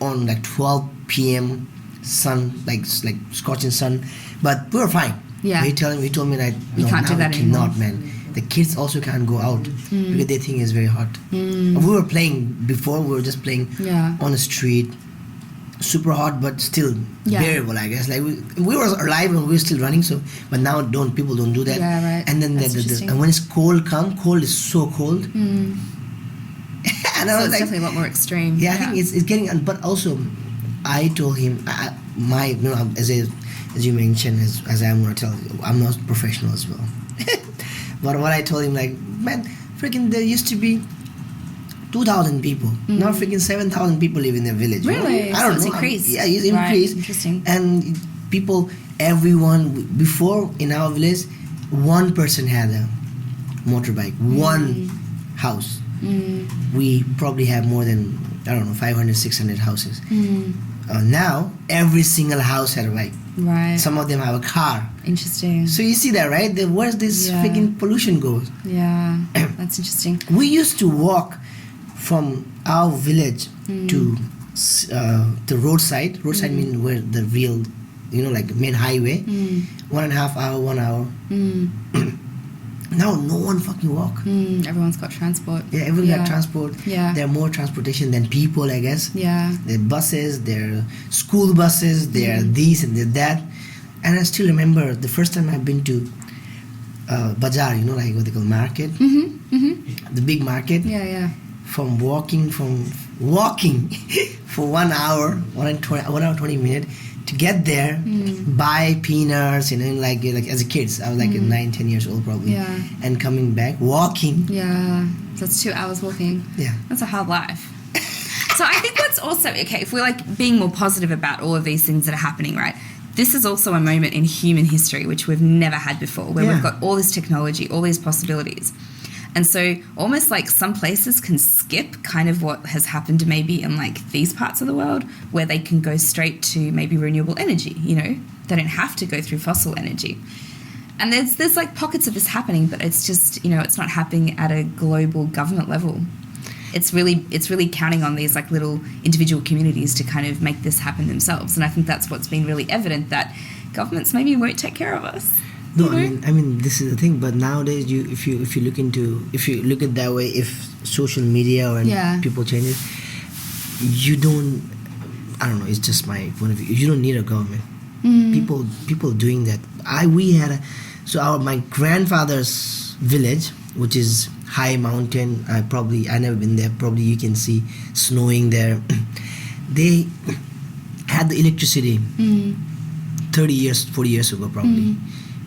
B: on like 12 p.m. sun, like scorching sun, but we were fine.
A: Yeah.
B: He told me that
A: You can't do that anymore.
B: Cannot, man. The kids also can't go out because they think it's very hot. We were playing before. We were just playing on the street, super hot, but still bearable, I guess. Like we were alive and we were still running. So, but now people don't do that.
A: Yeah, right.
B: And then and when it's cold is so cold. And
A: so
B: I was
A: it's
B: like,
A: definitely a lot more extreme.
B: Yeah, I think it's getting. But also, I told him as you mentioned, as I'm gonna tell you, I'm not professional as well. But what I told him, like, man, freaking there used to be 2,000 people. Now freaking 7,000 people live in the village.
A: Really?
B: I don't know.
A: It's increased.
B: Yeah, it's increased.
A: Right. Interesting.
B: And everyone, before in our village, one person had a motorbike. One house. We probably have more than, 500, 600 houses. Now, every single house had a bike.
A: Right.
B: Some of them have a car.
A: Interesting.
B: So you see that, right? Where's this freaking pollution goes?
A: Yeah, that's interesting.
B: We used to walk from our village to the roadside. Roadside means where the real, like main highway. 1.5 hour, 1 hour. Now no one fucking walk.
A: Everyone's got transport.
B: Yeah, everyone got transport.
A: Yeah.
B: There are more transportation than people, I guess.
A: Yeah.
B: There are buses, there are school buses, there are this and there are that. And I still remember the first time I've been to bazaar, like what they call market. The big market.
A: Yeah.
B: From walking for 1 hour, 1 hour 20 minutes to get there, buy peanuts, like as a kid. I was like 9-10 years old probably.
A: Yeah.
B: And coming back, walking.
A: Yeah. So that's 2 hours walking.
B: Yeah.
A: That's a hard life. So I think what's also, okay, if we're like being more positive about all of these things that are happening, right? This is also a moment in human history which we've never had before, where we've got all this technology, all these possibilities. And so almost like some places can skip kind of what has happened maybe in like these parts of the world where they can go straight to maybe renewable energy, They don't have to go through fossil energy. And there's like pockets of this happening, but it's just, it's not happening at a global government level. It's really counting on these like little individual communities to kind of make this happen themselves. And I think that's what's been really evident, that governments maybe won't take care of us.
B: No, I mean this is the thing. But nowadays, if you look at that way, if social media or people change it, you don't. I don't know. It's just my point of view. You don't need a government. People doing that. My grandfather's village, which is high mountain. I never been there. Probably you can see snowing there. They had the electricity 30 years, 40 years ago probably.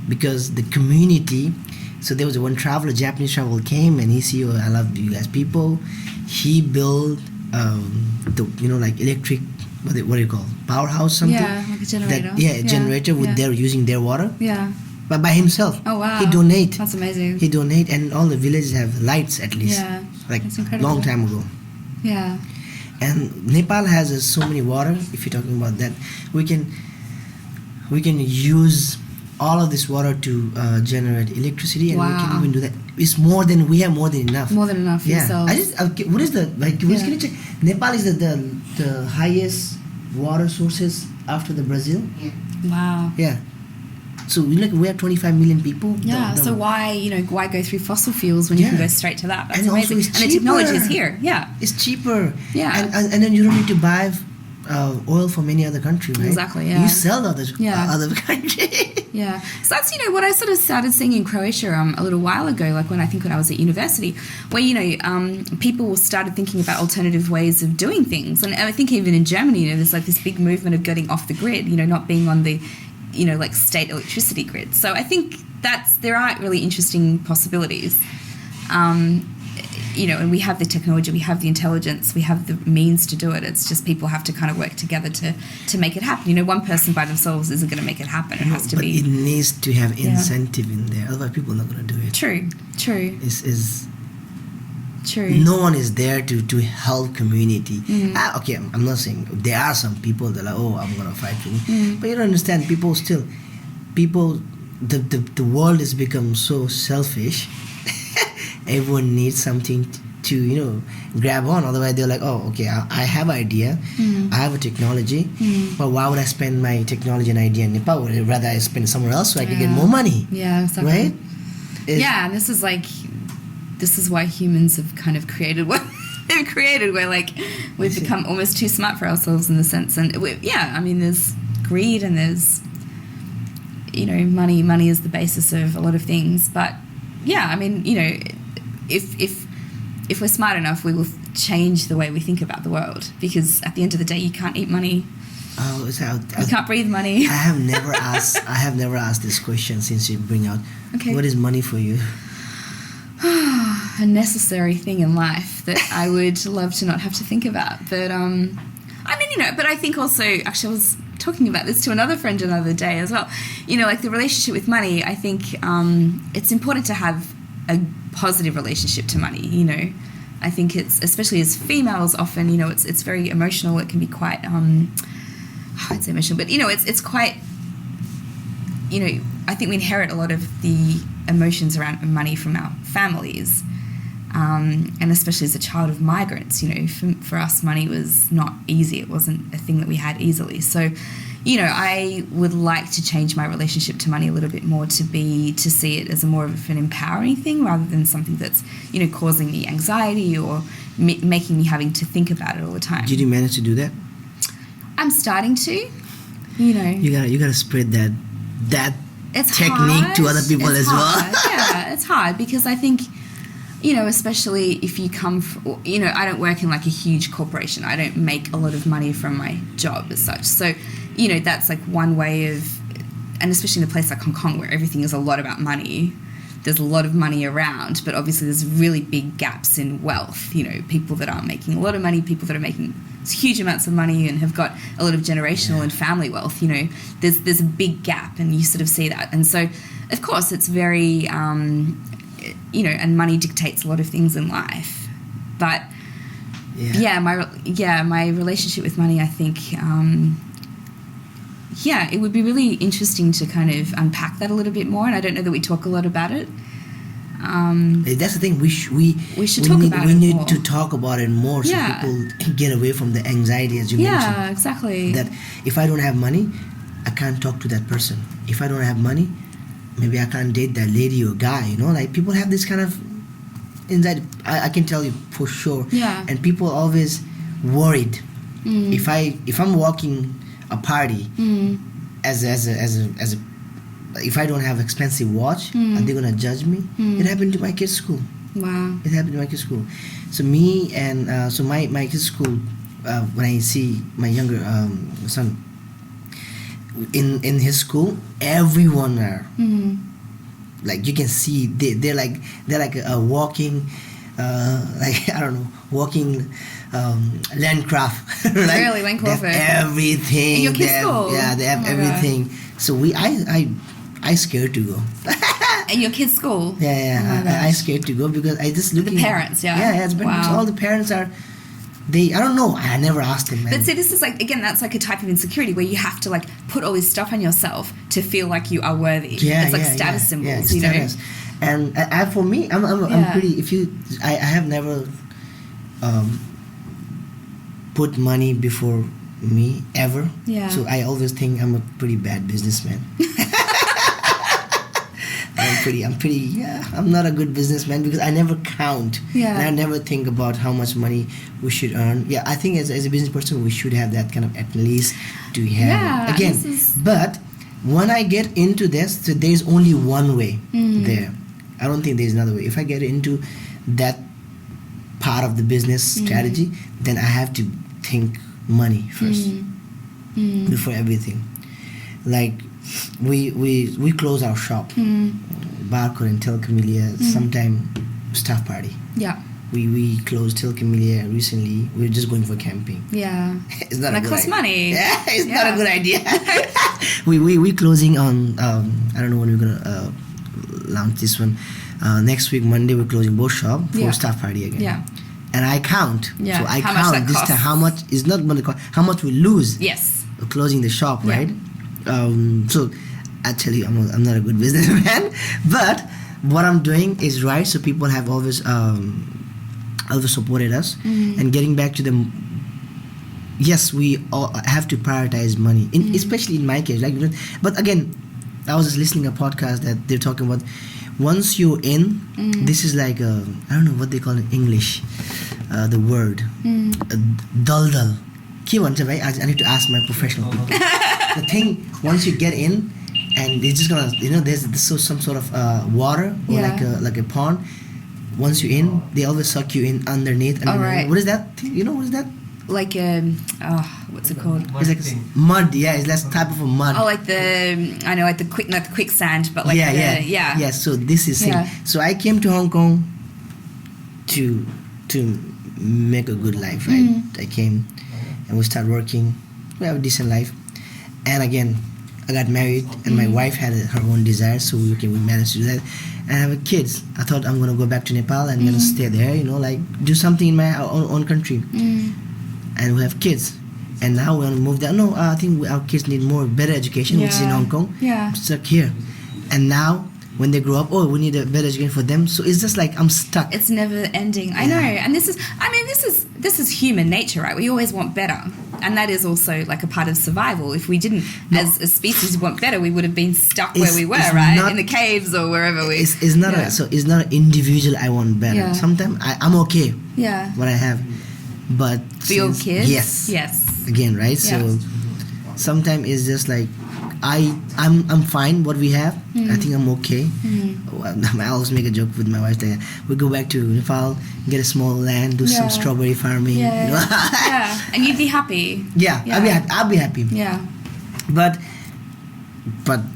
B: Because the community, so there was one Japanese traveler came and he said, I love you guys people. He built like electric, what do you call, powerhouse something?
A: Yeah, like a generator.
B: A generator with their using their water.
A: Yeah.
B: But by himself.
A: Oh wow.
B: He donate.
A: That's amazing.
B: He donate, and all the villages have lights at least.
A: Yeah.
B: Like
A: that's incredible.
B: long time ago.
A: Yeah.
B: And Nepal has so many water. If you're talking about that, we can use all of this water to generate electricity, and we can even do that. We have more than enough.
A: More than enough.
B: Yeah.
A: Yourselves.
B: What is the can you check? Nepal is the highest water sources after the Brazil.
C: Yeah.
A: Wow.
B: Yeah. So we have 25 million people.
A: Yeah. So why go through fossil fuels when you can go straight to that? That's amazing.
B: Also it's
A: and the technology is here. Yeah.
B: It's cheaper.
A: Yeah.
B: And then you don't need to buy oil from any other country, right?
A: Exactly. Yeah.
B: You sell to other country.
A: Yeah. So that's what I sort of started seeing in Croatia a little while ago, like when I was at university, where people started thinking about alternative ways of doing things, and I think even in Germany, there's like this big movement of getting off the grid, not being on the like state electricity grid. So I think there are really interesting possibilities. And we have the technology, we have the intelligence, we have the means to do it. It's just people have to kind of work together to make it happen. One person by themselves isn't going to make it happen. It has to
B: but
A: be.
B: It needs to have incentive in there. Otherwise, people are not going to do it.
A: True. True.
B: No one is there to help community. Okay, I'm not saying there are some people that are like, oh, I'm gonna fight for you, but you don't understand. The world has become so selfish. Everyone needs something to grab on. Otherwise, they're like, oh, okay, I have idea, I have a technology, but why would I spend my technology and idea in Nepal? Rather, I spend it somewhere else so I can get more money.
A: Yeah, exactly.
B: Right?
A: And this is why humans have kind of created what they've created. Where like we've become almost too smart for ourselves in the sense, and I mean, there's greed and there's money is the basis of a lot of things. But I mean, if we're smart enough, we will change the way we think about the world, because at the end of the day, you can't eat money.
B: Oh,
A: you can't breathe money.
B: I have never asked this question since you bring out.
A: Okay.
B: What is money for you?
A: A necessary thing in life that I would love to not have to think about. But I mean, but I think also, actually, I was talking about this to another friend another day as well. Like the relationship with money, I think it's important to have a positive relationship to money. I think it's, especially as females, often it's very emotional. It can be quite I'd say emotional, but it's quite I think we inherit a lot of the emotions around money from our families, and especially as a child of migrants. For us, money was not easy. It wasn't a thing that we had easily. So I would like to change my relationship to money a little bit more to see it as more of an empowering thing rather than something that's, causing me anxiety or making me having to think about it all the time.
B: Did you manage to do that?
A: I'm starting to,
B: You gotta spread that
A: it's
B: technique
A: hard.
B: to other people
A: It's
B: as
A: hard.
B: well.
A: Yeah, it's hard because I think, especially if you come from, I don't work in like a huge corporation. I don't make a lot of money from my job as such. So, that's like one way of, and especially in a place like Hong Kong where everything is a lot about money, there's a lot of money around, but obviously there's really big gaps in wealth. People that aren't making a lot of money, people that are making huge amounts of money and have got a lot of generational and family wealth. There's a big gap, and you sort of see that. And so, of course, it's very, and money dictates a lot of things in life. But my relationship with money, I think, it would be really interesting to kind of unpack that a little bit more. And I don't know that we talk a lot about it.
B: That's the thing. We
A: should talk about it more.
B: We need to talk about it more so people get away from the anxiety, as you mentioned.
A: Yeah, exactly.
B: That if I don't have money, I can't talk to that person. If I don't have money, maybe I can't date that lady or guy. Like people have this kind of anxiety. I can tell you for sure.
A: Yeah.
B: And people always worried. If I'm walking a party as a if I don't have expensive watch, are they gonna judge me? It happened to my kids' school.
A: Wow.
B: It happened to my kids' school. So me and so my kids' school, when I see my younger son in his school, everyone are like, you can see they're like a walking like I don't know, walking landcraft. Like,
A: really, Land
B: they have everything.
A: In your kids' school?
B: Yeah, they have everything. God. So I scared to go.
A: In your kids' school?
B: Yeah, I scared to go because I just looking.
A: The parents,
B: it's all the parents are. I don't know. I never asked them.
A: But see, this is like, again, that's like a type of insecurity where you have to like put all this stuff on yourself to feel like you are worthy. It's like status symbols,
B: status. And for me, I'm pretty. I have never put money before me ever.
A: Yeah.
B: So I always think I'm a pretty bad businessman. I'm not a good businessman because I never count.
A: Yeah.
B: And I never think about how much money we should earn. Yeah, I think as a business person, we should have that kind of, at least to have.
A: Yeah.
B: Again, but when I get into this, so there's only one way there. I don't think there's another way. If I get into that part of the business strategy, then I have to think money first before everything. Like we close our shop, Barcode and Telecamellia, sometime staff party.
A: Yeah.
B: We closed Telecamellia recently. We're just going for camping.
A: Yeah.
B: It's not
A: that costs money.
B: Yeah, it's not a good idea. we closing on I don't know when we're gonna launch this one. next week Monday we're closing both shop for
A: Yeah.
B: staff party again.
A: Yeah.
B: And I count.
A: Yeah.
B: So I
A: How much
B: count
A: that
B: this
A: costs.
B: time how much is not going to cost, how much we lose
A: Yes.
B: closing the shop,
A: Yeah.
B: right? So actually I'm not a good businessman, but what I'm doing is right. So people have always supported us, and getting back to them. Yes, we all have to prioritize money, especially in my case. Like, but again, I was just listening to a podcast that they're talking about. Once you're in, this is like I don't know what they call it in English. The word dal. I need to ask my professional people. The thing, once you get in, and they're just gonna, there's some sort of water or
A: Yeah.
B: like a pond. Once you're in, they always suck you in underneath. And
A: right.
B: What is that? What is that?
A: Like what's it called?
B: It's like mud. Yeah, it's less type of a mud.
A: Oh, like not the quicksand, but like
B: yeah. So this is
A: Yeah.
B: So I came to Hong Kong to make a good life, right? I came and we start working. We have a decent life, and again, I got married, and my wife had her own desires, so we managed to do that. And I have kids. I thought I'm gonna go back to Nepal and gonna stay there, like do something in my own country. And we have kids, and now we want to move there. No, I think our kids need better education, which is in
A: Yeah.
B: Hong Kong.
A: Yeah.
B: I'm stuck here, and now when they grow up, we need a better education for them. So it's just like I'm stuck.
A: It's never ending. I know, and this is human nature, right? We always want better, and that is also like a part of survival. If we didn't, as a species, want better, we would have been stuck where we were,
B: it's
A: right,
B: not-
A: in the caves or wherever we.
B: It's not it's not an individual. I want better.
A: Yeah.
B: Sometimes I'm okay
A: Yeah.
B: what I have, but
A: For your kids.
B: yes,
A: Yes.
B: again, right?
A: Yeah.
B: So sometimes it's just like I'm fine what we have. I think I'm okay. I always make a joke with my wife that we go back to Nepal, get a small land, do some
A: Yeah.
B: strawberry farming.
A: Yeah.
B: You know?
A: Yeah. And you'd be happy.
B: Yeah,
A: Yeah.
B: I'll be happy.
A: Yeah.
B: But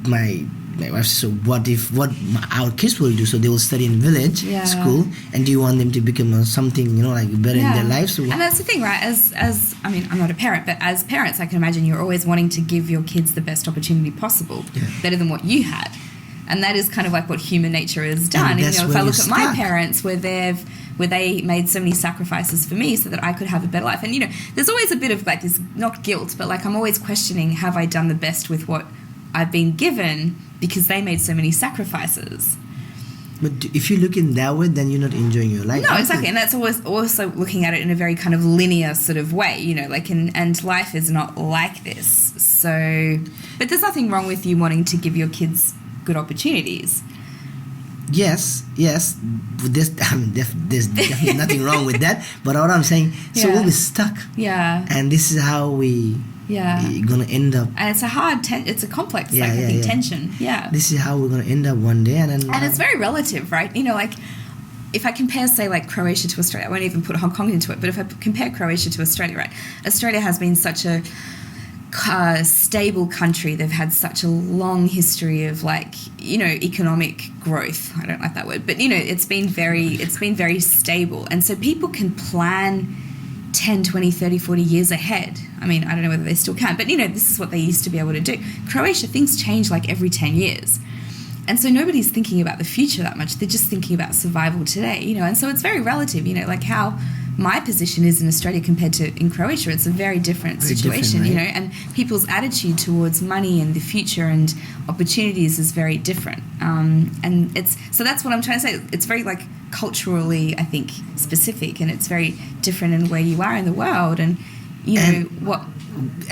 B: my wife said, so what our kids will do? So they will study in village
A: Yeah.
B: school, and do you want them to become something like better in their lives? So
A: And that's the thing, right? As I mean, I'm not a parent, but as parents, I can imagine you're always wanting to give your kids the best opportunity possible, better than what you had, and that is kind of like what human nature has done. And,
B: that's
A: if
B: where
A: I look
B: you're
A: at my
B: stuck.
A: parents, where they made so many sacrifices for me so that I could have a better life, and there's always a bit of like this, not guilt, but like I'm always questioning, have I done the best with what I've been given because they made so many sacrifices.
B: But if you look in that way, then you're not enjoying your life.
A: No, exactly, and that's always also looking at it in a very kind of linear sort of way, like, and life is not like this. So, but there's nothing wrong with you wanting to give your kids good opportunities.
B: Yes. There's definitely nothing wrong with that. But what I'm saying, so
A: Yeah.
B: we'll be stuck,
A: Yeah,
B: and this is how we're gonna end up.
A: and it's a it's a complex,
B: Yeah,
A: like I think
B: yeah.
A: tension. Yeah,
B: This is how we're gonna end up one day, and then.
A: and it's very relative, right? Like, if I compare, say, like Croatia to Australia, I won't even put Hong Kong into it, but if I compare Croatia to Australia, right? Australia has been such a stable country. They've had such a long history of economic growth. I don't like that word, but it's been very stable, and so people can plan 10, 20, 30, 40 years ahead. I mean, I don't know whether they still can, but this is what they used to be able to do. Croatia, things change like every 10 years. And so nobody's thinking about the future that much. They're just thinking about survival today, and so it's very relative, like how my position is in Australia compared to in Croatia. It's a very different situation,
B: different, right?
A: and people's attitude towards money and the future and opportunities is very different. And so that's what I'm trying to say. It's very culturally, I think, specific, and it's very different in where you are in the world, and what.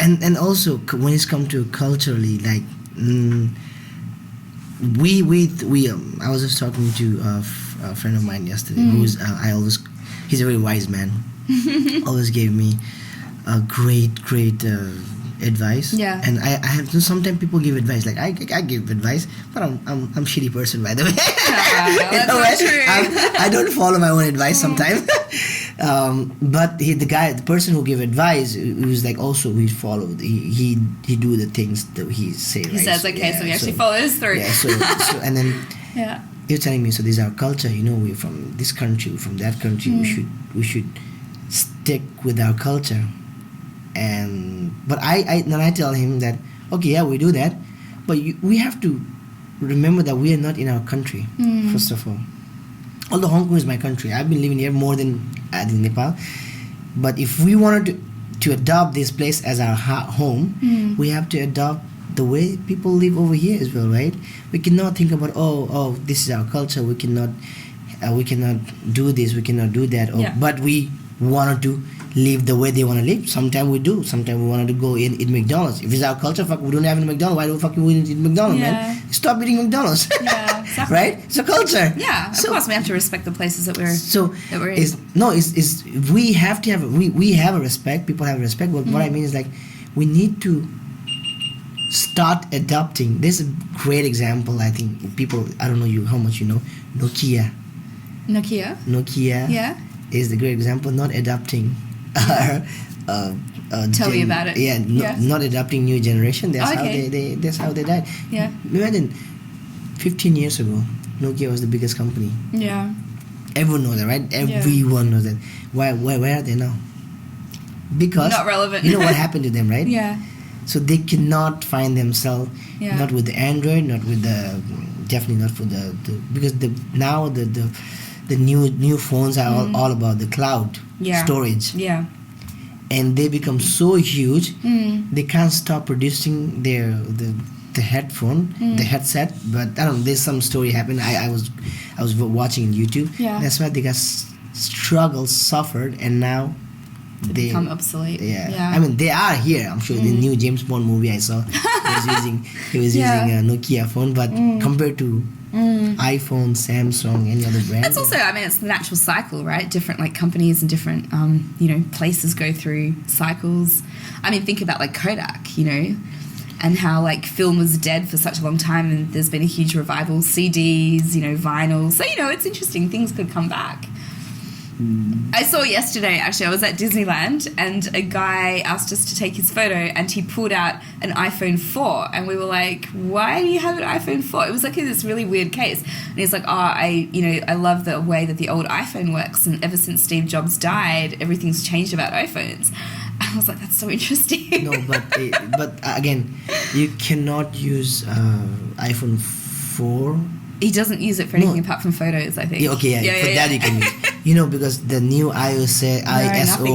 B: And also when it's come to culturally, I was just talking to a friend of mine yesterday, who's he's a very wise man. Always gave me a great advice.
A: Yeah.
B: And I have sometimes people give advice, like I give advice, but I'm a shitty person, by the way.
A: That's not true.
B: I don't follow my own advice sometimes. But the person who gave advice, who's he followed. He do the things that he say.
A: He
B: right?
A: says, okay, so he actually follows through.
B: Yeah. So and then.
A: Yeah.
B: You're telling me, so this is our culture, we're from this country, from that country, we should stick with our culture. But I tell him that, okay, yeah, we do that, but we have to remember that we are not in our country, first of all. although Hong Kong is my country, I've been living here more than in Nepal. But if we wanted to adopt this place as our home, we have to adopt the way people live over here as well, right? We cannot think about this is our culture. We cannot do this. We cannot do that. But we wanted to live the way they want to live. Sometimes we do. Sometimes we wanted to go in eat McDonald's. If it's our culture, fuck, we don't have any McDonald's. Why the fuck we eat McDonald's, man? Stop eating McDonald's.
A: Yeah, exactly.
B: Right? It's a culture.
A: Yeah, of course we have to respect the places that we're in.
B: We have to have we have a respect. People have respect. But what I mean is like we need to start adopting. There's a great example. I think people. I don't know how much you know. Nokia.
A: Yeah.
B: Is the great example. Not adopting.
A: Tell me about it.
B: Yeah, not adopting new generation. That's how they died.
A: Yeah.
B: Imagine 15 years ago, Nokia was the biggest company.
A: Yeah.
B: Everyone knows that, right? Everyone knows that. Where are they now? Because
A: not relevant.
B: You know what happened to them, right?
A: Yeah.
B: So they cannot find themselves.
A: Yeah.
B: Not with the Android, not with the definitely not for the because now the new phones are all about the cloud storage.
A: Yeah.
B: And they become so huge, they can't stop producing the headphone, the headset. But I don't know. There's some story happened. I was watching on YouTube.
A: Yeah.
B: That's why they got suffered, and now they
A: become obsolete.
B: Yeah. I mean, they are here. I'm sure the new James Bond movie I saw, he was using a Nokia phone, but compared to iPhone, Samsung, any other brand.
A: It's also, I mean, it's the natural cycle, right? Different like companies and different, places go through cycles. I mean, think about like Kodak, and how like film was dead for such a long time, and there's been a huge revival. CDs, vinyl. So it's interesting. Things could come back. I saw yesterday, actually, I was at Disneyland and a guy asked us to take his photo and he pulled out an iPhone 4 and we were like, why do you have an iPhone 4? It was like this really weird case. And he's like, I love the way that the old iPhone works, and ever since Steve Jobs died, everything's changed about iPhones. I was like, that's so interesting.
B: No, but again, you cannot use iPhone 4.
A: He doesn't use it for anything apart from photos, I think.
B: That you can use. Because the new ISO,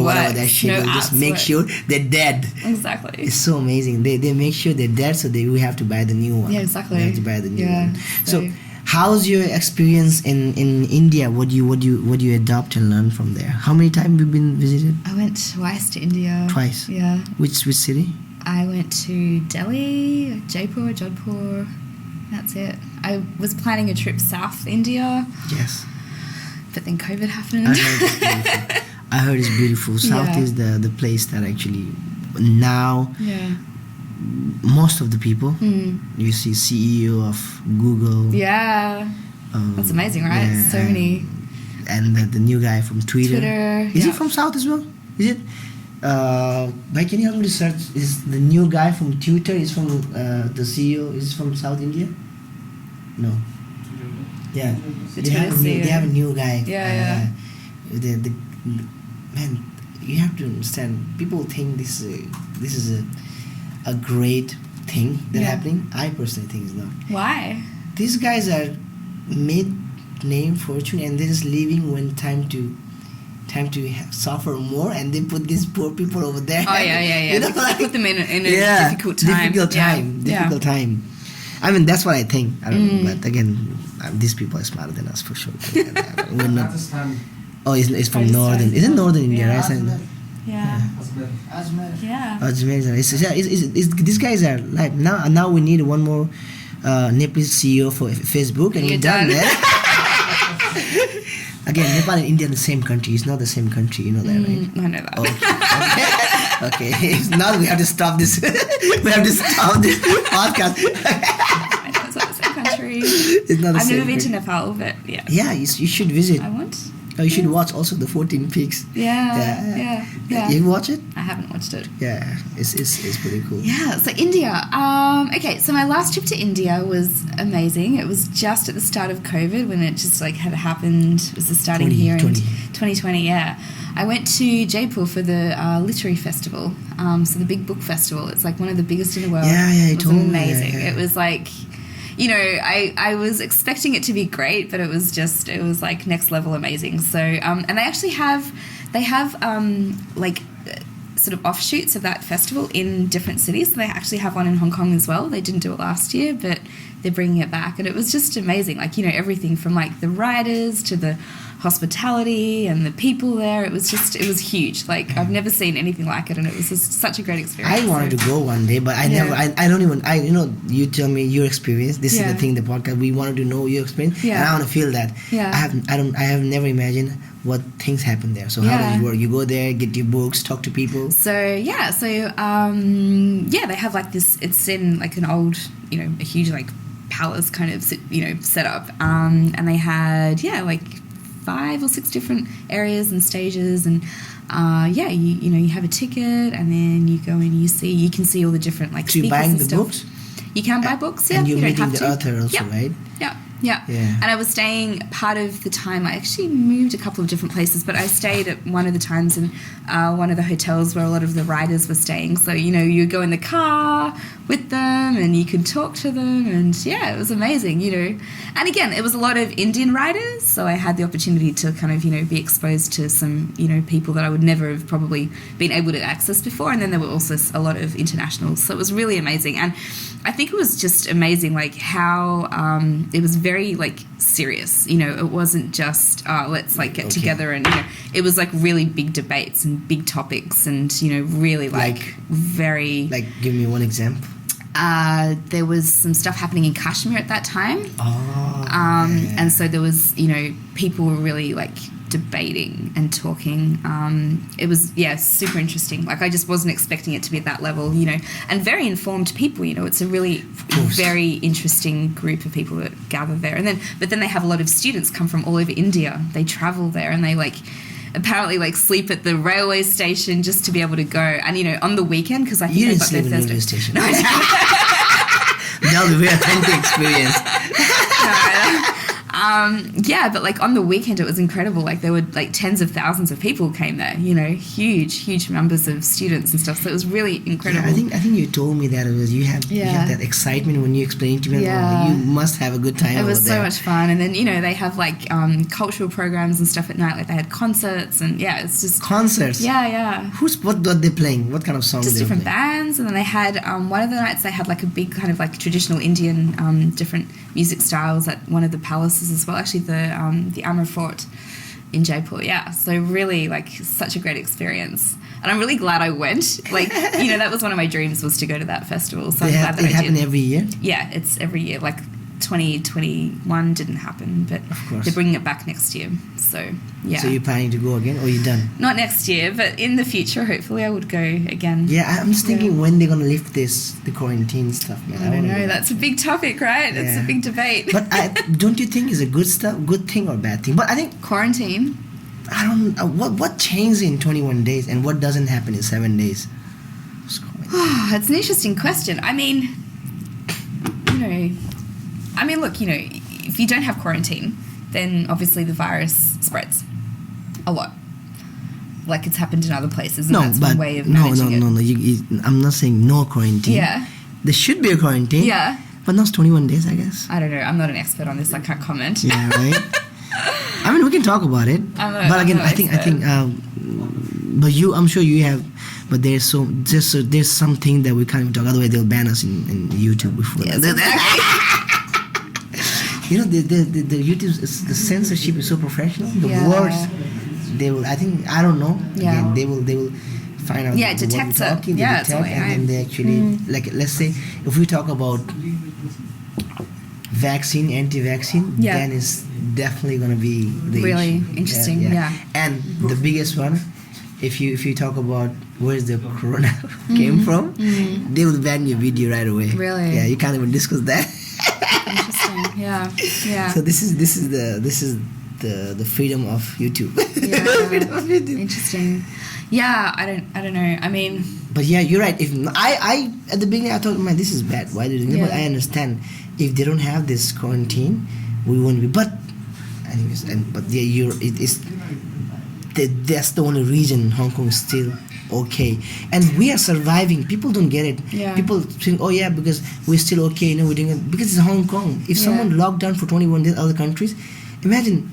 B: whatever that shit, will just make sure they're dead.
A: Exactly.
B: It's so amazing. They make sure they're dead, so we have to buy the new one.
A: Yeah, exactly.
B: We have to buy the new one. So, how's your experience in India? What do you adopt and learn from there? How many times have you been visited?
A: I went twice to India.
B: Twice?
A: Yeah.
B: Which city?
A: I went to Delhi, Jaipur, Jodhpur. That's it. I was planning a trip south India.
B: Yes.
A: But then COVID happened.
B: I heard it's beautiful. South is the place that actually now most of the people you see CEO of Google.
A: Yeah. That's amazing, right?
B: Yeah,
A: so many.
B: And the new guy from Twitter. Is he from South as well? Is it? Can you help me to search? Is the new guy from Twitter is from the CEO is from South India? No. Yeah. They have a new guy.
A: Yeah.
B: Man, you have to understand. People think this is a great thing that's happening. I personally think it's not.
A: Why?
B: These guys are made name, fortune, and they're just leaving when time to suffer more, and they put these poor people over there.
A: Oh yeah. They put them in a difficult time.
B: Difficult time. I mean, that's what I think. I don't know, but again, these people are smarter than us for sure. We're not. Oh, it's from northern. Is it northern India? Right?
A: Yeah.
C: Ajmer.
A: Yeah.
B: Ajmer. These guys are like now. We need one more Nepalese CEO for Facebook, and we're done. Again, Nepal and India are the same country. It's not the same country. You know that, right?
A: I know that.
B: Okay. Now we have to stop this. We have to stop this podcast.
A: I know it's not the same country.
B: It's not the
A: I've
B: same
A: never been to
B: country.
A: Nepal, but yeah.
B: Yeah, you should visit.
A: I want.
B: You should watch also the 14 Peaks.
A: Yeah.
B: You watch it?
A: I haven't watched it.
B: Yeah, it's pretty cool.
A: Yeah, so India. Okay, so my last trip to India was amazing. It was just at the start of COVID when it just like had happened. It was the starting here in 2020. Yeah, I went to Jaipur for the literary festival. So the big book festival. It's like one of the biggest in the world.
B: Yeah,
A: it was amazing. It was like, you know, I was expecting it to be great, but it was like next level amazing. So, and they actually have like sort of offshoots of that festival in different cities. So they actually have one in Hong Kong as well. They didn't do it last year, but they're bringing it back, and it was just amazing. Like, you know, everything from like the riders to the hospitality and the people there. It was huge. Like, I've never seen anything like it, and it was just such a great experience.
B: I wanted to go one day, but I you know, you tell me your experience. This is the thing, the podcast. We wanted to know your experience, and I want to feel that.
A: Yeah.
B: I have never imagined what things happen there. So how does it work? You go there, get your books, talk to people.
A: They have like this. It's in like an old, you know, a huge like palace kind of, you know, setup, and they had like 5 or 6 different areas and stages, and you know, you have a ticket, and then you go and you can see all the different like
B: so
A: speakers
B: you're buying
A: and
B: the
A: stuff.
B: books,
A: you can buy books,
B: and you're
A: you don't
B: meeting
A: have
B: the
A: to.
B: author also, right?
A: Yeah. And I was staying part of the time. I actually moved a couple of different places, but I stayed at one of the times in one of the hotels where a lot of the writers were staying. So, you know, you go in the car with them and you could talk to them, and it was amazing, you know. And again, it was a lot of Indian writers, so I had the opportunity to kind of, you know, be exposed to some, you know, people that I would never have probably been able to access before. And then there were also a lot of internationals, so it was really amazing. And I think it was just amazing, like how it was very like serious, you know. It wasn't just let's like get together, and, you know, it was like really big debates and big topics, and, you know, really like very
B: like give me one example.
A: There was some stuff happening in Kashmir at that time, and so there was, you know, people were really like debating and talking. It was super interesting. Like, I just wasn't expecting it to be at that level, you know, and very informed people. You know, it's a really very interesting group of people that gather there, but then they have a lot of students come from all over India. They travel there, and they like apparently like sleep at the railway station just to be able to go. And, you know, on the weekend, because I think
B: you
A: they
B: didn't
A: got
B: sleep
A: there
B: in the
A: Thursday.
B: railway station. That was a very authentic experience.
A: But like on the weekend it was incredible. Like there were like tens of thousands of people came there, you know, huge numbers of students and stuff. So it was really incredible.
B: I think you told me that it was you have that excitement when you explained to me. You must have a good time.
A: It was
B: over there.
A: so much fun. And then, you know, they have like cultural programs and stuff at night. Like they had concerts, and it's just
B: concerts. What are they playing? What kind of songs?
A: Just different bands. And then they had one of the nights they had like a big kind of like traditional Indian different music styles at one of the palaces as well. Actually, the Amber Fort in Jaipur. So really, like, such a great experience, and I'm really glad I went. Like, you know, that was one of my dreams, was to go to that festival. So I'm glad that I did. It
B: happen every year.
A: Yeah, it's every year. Like 2021 didn't happen, but
B: of course.
A: They're bringing it back next year. So
B: So you're planning to go again, or you done?
A: Not next year, but in the future, hopefully, I would go again.
B: Yeah, I'm just thinking when they're gonna lift the quarantine stuff, man.
A: I don't know. That's a big topic, right? Yeah. It's a big debate.
B: But don't you think it's a good thing or bad thing? But I think
A: quarantine.
B: I don't. What changed in 21 days, and what doesn't happen in 7 days?
A: It's an interesting question. I mean, look, you know, if you don't have quarantine, then obviously the virus spreads a lot. Like it's happened in other places, and that's one way of managing it.
B: No. I'm not saying no quarantine.
A: Yeah.
B: There should be a quarantine.
A: Yeah.
B: But not 21 days, I guess.
A: I don't know. I'm not an expert on this. I can't comment.
B: Yeah, right? I mean, we can talk about it. But again, I think, but I'm sure you have, but there's something that we can't even talk. Otherwise, they'll ban us in YouTube before.
A: Yes, exactly.
B: You know, the YouTube, the censorship is so professional. The words, they will. I think, I don't know.
A: Yeah.
B: Again, they will find out.
A: Yeah, it detects it.
B: They detect, and then they actually like. Let's say if we talk about vaccine, anti-vaccine, then it's definitely gonna be
A: really
B: issue.
A: interesting. Yeah.
B: And the biggest one, if you talk about where's the corona came from, they will ban your video right away.
A: Really?
B: Yeah, you can't even discuss that.
A: Interesting. Yeah.
B: So this is the freedom of YouTube.
A: Yeah.
B: Freedom of YouTube.
A: Interesting. Yeah, I don't know. I mean,
B: but yeah, you're right. If I at the beginning I thought, man, this is bad. Why do they? But I understand if they don't have this quarantine, we won't be. But anyways, that's the only reason Hong Kong is still okay, and we are surviving. People don't get it.
A: Yeah.
B: People think, oh yeah, because we're still okay. You know, we're doing it because it's Hong Kong. If someone locked down for 21 days, other countries, imagine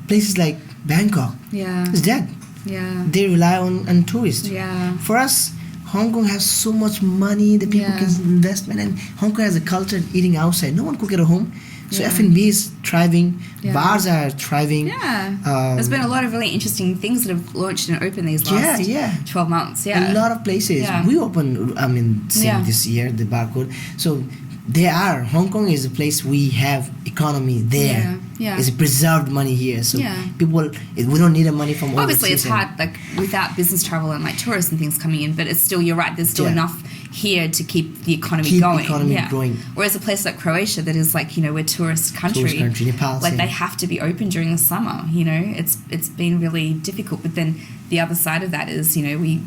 B: places like Bangkok.
A: Yeah.
B: It's dead.
A: Yeah.
B: They rely on tourists.
A: Yeah.
B: For us, Hong Kong has so much money that people can investment, and Hong Kong has a culture of eating outside. No one cook at home. So F&B is thriving, bars are thriving.
A: Yeah. There's been a lot of really interesting things that have launched and opened these last 12 months. Yeah.
B: A lot of places.
A: Yeah.
B: We opened, this year, the barcode. So Hong Kong is a place we have economy there.
A: Yeah.
B: It's preserved money here. So people, we don't need the money from overseas.
A: Obviously, it's hard, like, without business travel and, like, tourists and things coming in, but it's still, you're right, there's still enough here to keep the economy going.
B: Growing.
A: Whereas a place like Croatia that is, like, you know, we're tourist country.
B: Nepal.
A: Like, they have to be open during the summer, you know. It's been really difficult. But then the other side of that is, you know, we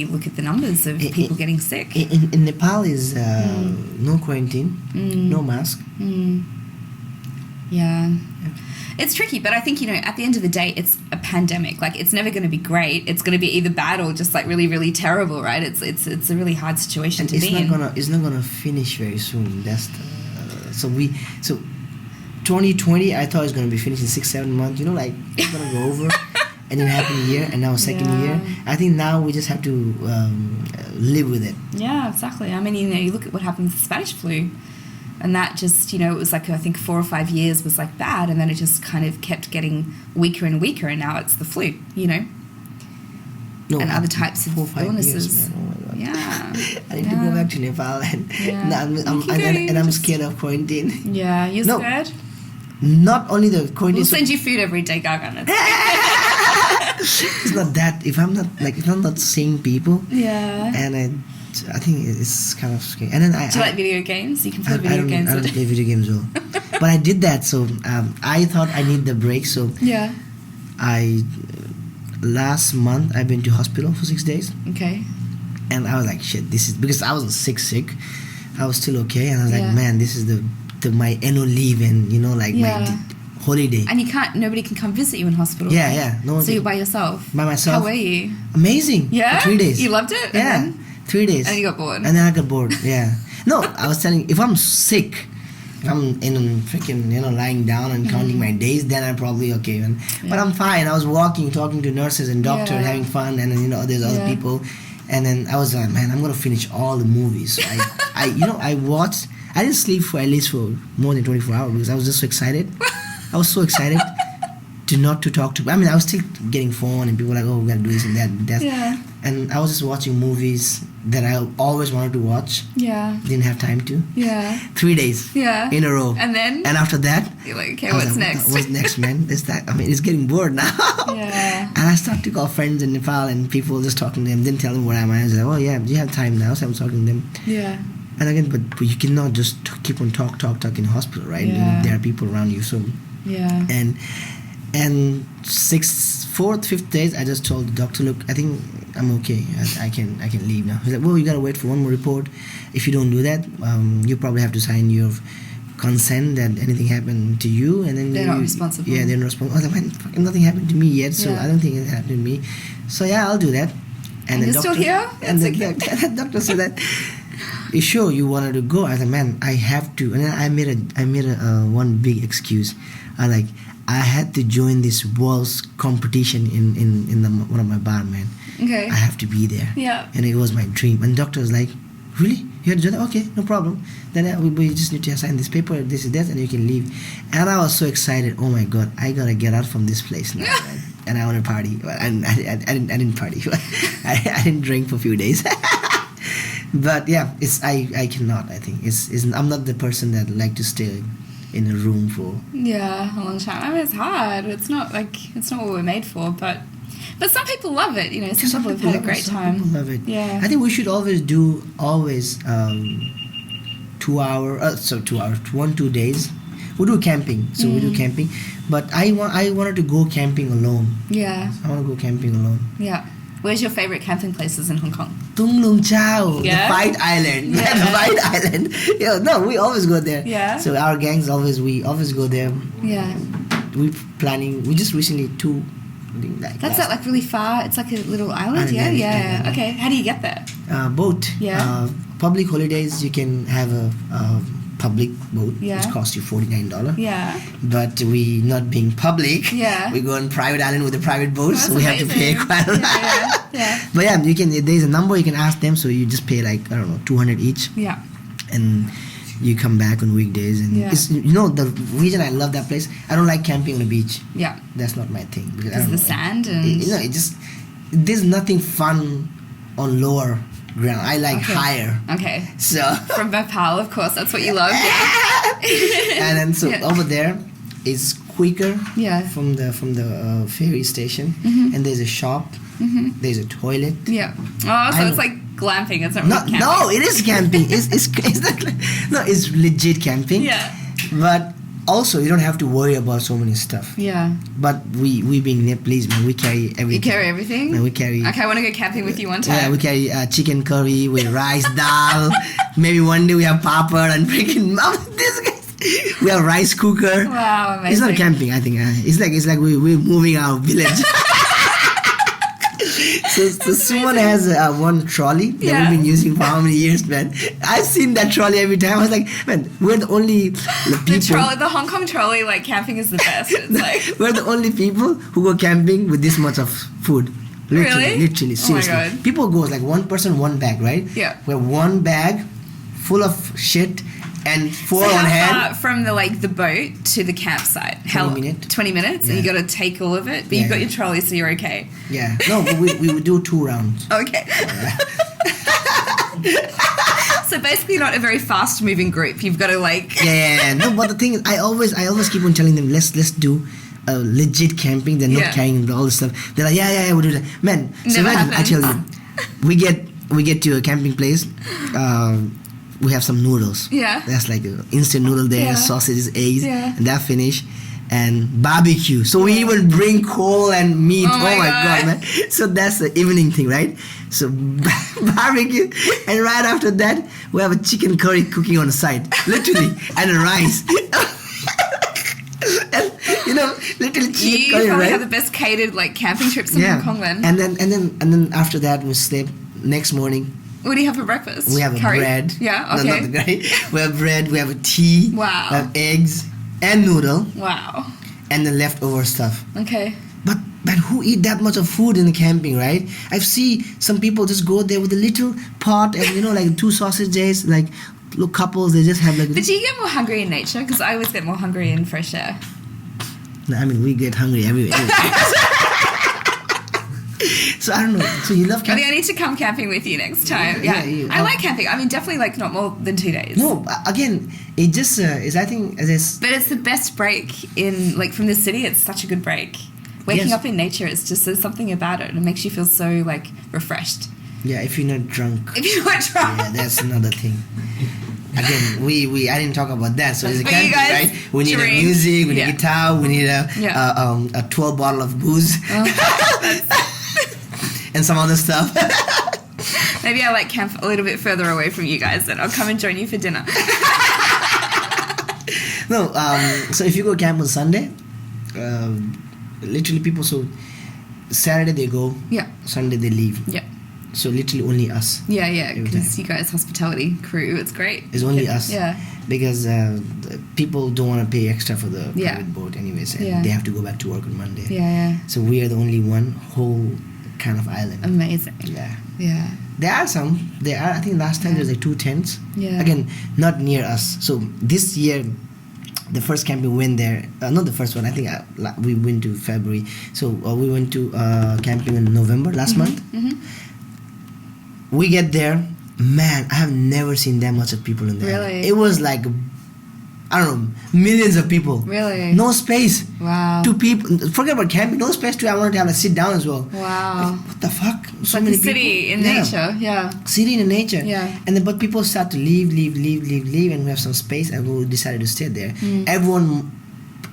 A: look at the numbers of people getting sick.
B: In Nepal is no quarantine, no mask.
A: Yeah. It's tricky, but I think, you know, at the end of the day, it's a pandemic. Like, it's never going to be great. It's going to be either bad or just, like, really, really terrible, right? It's a really hard situation to be in.
B: It's not gonna finish very soon. That's so 2020. I thought it was gonna be finished in 6-7 months. You know, like, it's gonna go over, and then happened a year, and now second year. I think now we just have to live with it.
A: Yeah, exactly. I mean, you know, you look at what happened with the Spanish flu. And that just, you know, it was like, I think 4 or 5 years was like bad, and then it just kind of kept getting weaker and weaker, and now it's the flu, you know, and other types of
B: 4 or 5
A: illnesses.
B: Years, man. Oh my God.
A: Yeah.
B: I need to go back to Nepal, and I'm scared of quarantine.
A: Yeah, you're scared?
B: Not only the quarantine.
A: We'll send you food every day, Gagan.
B: It's not that. If I'm not seeing people.
A: Yeah.
B: And I think it's kind of scary. And then
A: do you like video games? You can play video games.
B: I don't play video games well. But I did that, so I thought I need the break. So last month I've been to hospital for 6 days.
A: Okay.
B: And I was like, shit, this is because I wasn't sick. I was still okay, and I was like, man, this is my annual leave, and you know, like my holiday.
A: And nobody can come visit you in hospital.
B: Yeah. No one.
A: So you're by yourself.
B: By myself.
A: How were you?
B: Amazing.
A: Yeah.
B: For 3 days.
A: You loved it.
B: Yeah. 3 days.
A: And you got bored.
B: And then I got bored. Yeah. No, I was telling, if I'm sick, if I'm in freaking, you know, lying down and counting my days, then I'm probably okay. Man. But I'm fine. I was walking, talking to nurses and doctors, having fun, and then, you know, there's other people. And then I was like, man, I'm gonna finish all the movies. So I watched. I didn't sleep for at least for more than 24 hours because I was just so excited. I was so excited to talk to. I mean, I was still getting phone and people were like, oh, we gotta do this and that.
A: Yeah.
B: And I was just watching movies that I always wanted to watch.
A: Yeah.
B: Didn't have time to.
A: Yeah.
B: 3 days.
A: Yeah.
B: In a row.
A: And then?
B: And after that,
A: you're like, okay, what's next?
B: What's next, man? It's getting bored now.
A: Yeah.
B: And I started to call friends in Nepal and people, just talking to them, didn't tell them where I'm at. I was like, oh yeah, do you have time now? So I was talking to them.
A: Yeah.
B: And again, but you cannot just keep on talk in hospital, right?
A: Yeah.
B: You know, there are people around you, so.
A: Yeah.
B: And 4th, 5th days, I just told the doctor, look, I think I'm okay. I can leave now. He's like, well, you gotta wait for one more report. If you don't do that, you probably have to sign your consent that anything happened to you, and then
A: they're not responsible.
B: Yeah, they're not responsible. I was like, man, fucking nothing happened to me yet, so I don't think it happened to me. So yeah, I'll do that.
A: And you're still here?
B: And the doctor said that. You sure you wanted to go? I was like, man, I have to. And then I made a one big excuse. I had to join this waltz competition in one of my bar, man.
A: Okay.
B: I have to be there.
A: Yeah.
B: And it was my dream. And the doctor was like, really? You had to join that? Okay, no problem. Then we just need to sign this paper, this is that, and you can leave. And I was so excited. Oh my God, I gotta get out from this place now. And I want to party. And I didn't party. I didn't drink for a few days. But yeah, I cannot. I think I'm not the person that like to stay in a room for
A: a long time. I mean, it's hard. It's not what we're made for. But some people love it. You know, some people have had a great time.
B: Some people love it.
A: Yeah.
B: I think we should always do 2 hours, 2 days. We do camping, so we do camping. But I wanted to go camping alone.
A: Yeah.
B: I want to go camping alone.
A: Yeah. Where's your favorite camping places in Hong Kong?
B: Tung Lung Chau,
A: Yeah?
B: the Fight Island.
A: Yeah.
B: The Fight Island. Yeah, no, we always go there.
A: Yeah.
B: So our gangs we always go there.
A: Yeah.
B: We just recently 2
A: That's not like really far. It's like a little island.
B: Island,
A: Yeah.
B: yeah.
A: Okay. How do you get there?
B: Boat.
A: Yeah.
B: Public holidays, you can have a public boat,
A: Yeah.
B: which costs you $49.
A: Yeah.
B: But we not being public,
A: Yeah.
B: we go on private island with a private boat,
A: That's
B: so we have to pay
A: amazing.
B: quite a lot.
A: Yeah.
B: But yeah, you can. There's a number you can ask them, so you just pay like I don't know, 200 each,
A: Yeah.
B: and you come back on weekdays. And
A: Yeah.
B: it's, the reason I love that place. I don't like camping on the beach.
A: Yeah.
B: That's not my thing because I
A: Because
B: don't
A: the
B: know,
A: sand and
B: it just there's nothing fun on lower ground. I like
A: Okay.
B: higher.
A: Okay.
B: So
A: From Bhopal, of course, that's what you love. Yeah.
B: and then so
A: Yeah.
B: over there is quicker
A: Yeah.
B: from the ferry station, and there's a shop, there's a toilet.
A: Yeah. Oh, so
B: I
A: it's
B: know.
A: like glamping. It's not
B: No,
A: really camping.
B: no, it is camping. It's not no, it's legit camping.
A: Yeah.
B: But also you don't have to worry about so many stuff.
A: Yeah.
B: But we being Nepalese, man, we carry everything.
A: You carry everything?
B: Man, we carry.
A: Okay, I want to go camping with you one time.
B: Yeah, we carry chicken curry with rice dal. Maybe one day we have papad and freaking this guys. We have rice cooker.
A: Wow, amazing.
B: It's not camping, I think. It's like we're moving our village. So someone has one trolley that
A: Yeah.
B: we've been using for how many years, man? I've seen that trolley every time. I was like, man, we're the only people.
A: The Hong Kong trolley, like camping is the best. It's like
B: We're the only people who go camping with this much of food.
A: Really?
B: Literally,
A: Oh my
B: seriously.
A: God.
B: People go like one person, one bag, right?
A: Yeah.
B: We have one bag full of shit and four
A: so
B: on
A: how
B: hand.
A: far from the boat to the campsite?
B: 20 minutes.
A: 20 minutes, and
B: Yeah.
A: you got to take all of it, but
B: Yeah.
A: you've got your trolley, so you're okay.
B: Yeah. No, but we would do 2 rounds.
A: Okay. So basically, not a very fast-moving group. You've got to like.
B: Yeah. No, but the thing is, I always keep on telling them, let's do legit camping. They're not
A: Yeah.
B: carrying all this stuff. They're like, yeah, we'll do that. Man, so
A: Never
B: imagine, I
A: happens.
B: tell you, we get to a camping place. We have some noodles.
A: Yeah.
B: That's like an instant noodle there,
A: Yeah.
B: sausages, eggs,
A: Yeah.
B: and that finish. And barbecue. So we even bring coal and meat.
A: Oh my God.
B: man. So that's the evening thing, right? So barbecue. And right after that, we have a chicken curry cooking on the side. Literally. And a rice. And, literally chicken
A: You
B: curry,
A: probably
B: right?
A: have the best catered like camping trips in Hong Kong then.
B: And then after that we sleep. Next morning
A: What do you have for breakfast?
B: we have a
A: Curry?
B: bread.
A: Yeah,
B: No,
A: okay.
B: not the curry. We have bread, we have a tea.
A: Wow.
B: We have eggs and noodle.
A: Wow.
B: And the leftover stuff.
A: Okay.
B: But who eat that much of food in the camping, right? I've seen some people just go there with a little pot and like 2 sausages, like little couples. They just have like.
A: But do you get more hungry in nature? Because I always get more hungry in fresh air.
B: No, I mean we get hungry everywhere. So I don't know. So you love
A: I
B: camping?
A: think I need to come camping with you next time.
B: Yeah,
A: Yeah.
B: you-
A: I like camping. I mean, definitely like not more than 2 days.
B: No, again, it just is. I think as
A: But it's the best break in like from the city. It's such a good break. Waking
B: Yes.
A: up in nature, it's just there's something about it, and it makes you feel so like refreshed.
B: yeah, if you're not drunk.
A: If you want to try.
B: Yeah, that's another thing. Again, we I didn't talk about that. So it's a
A: But you
B: camping,
A: guys
B: right? We need a
A: drink.
B: music, we need
A: Yeah.
B: guitar, we need a
A: Yeah.
B: 12 bottle of booze and some other stuff.
A: Maybe I like camp a little bit further away from you guys, then I'll come and join you for dinner.
B: No, so if you go camp on Sunday, literally people. So Saturday they go,
A: Yeah.
B: Sunday they leave.
A: Yeah.
B: So literally only us.
A: Yeah, yeah,
B: Every
A: because you guys hospitality crew, it's great.
B: It's only us.
A: Yeah.
B: Because the people don't want to pay extra for the
A: Yeah.
B: private boat anyways, and
A: Yeah.
B: they have to go back to work on Monday.
A: Yeah, yeah.
B: So we are the only one whole kind of island.
A: Amazing.
B: Yeah.
A: Yeah.
B: There are some. There are. I think last time there was like 2 tents.
A: Yeah.
B: Again, not near us. So this year, the first camp we went there. Not the first one. I think we went to February. So we went to camping in November last month.
A: Mm-hmm.
B: We get there. Man, I have never seen that much of people in there.
A: Really?
B: It was like, I don't know, millions of people.
A: Really?
B: No space.
A: Wow.
B: 2 people. Forget about camping. No space to. I wanted to have a sit down as well.
A: Wow.
B: Like, what the fuck?
A: It's like the city in nature. Yeah.
B: City in nature.
A: Yeah.
B: And then but people start to leave, and we have some space, and we decided to stay there.
A: Mm.
B: Everyone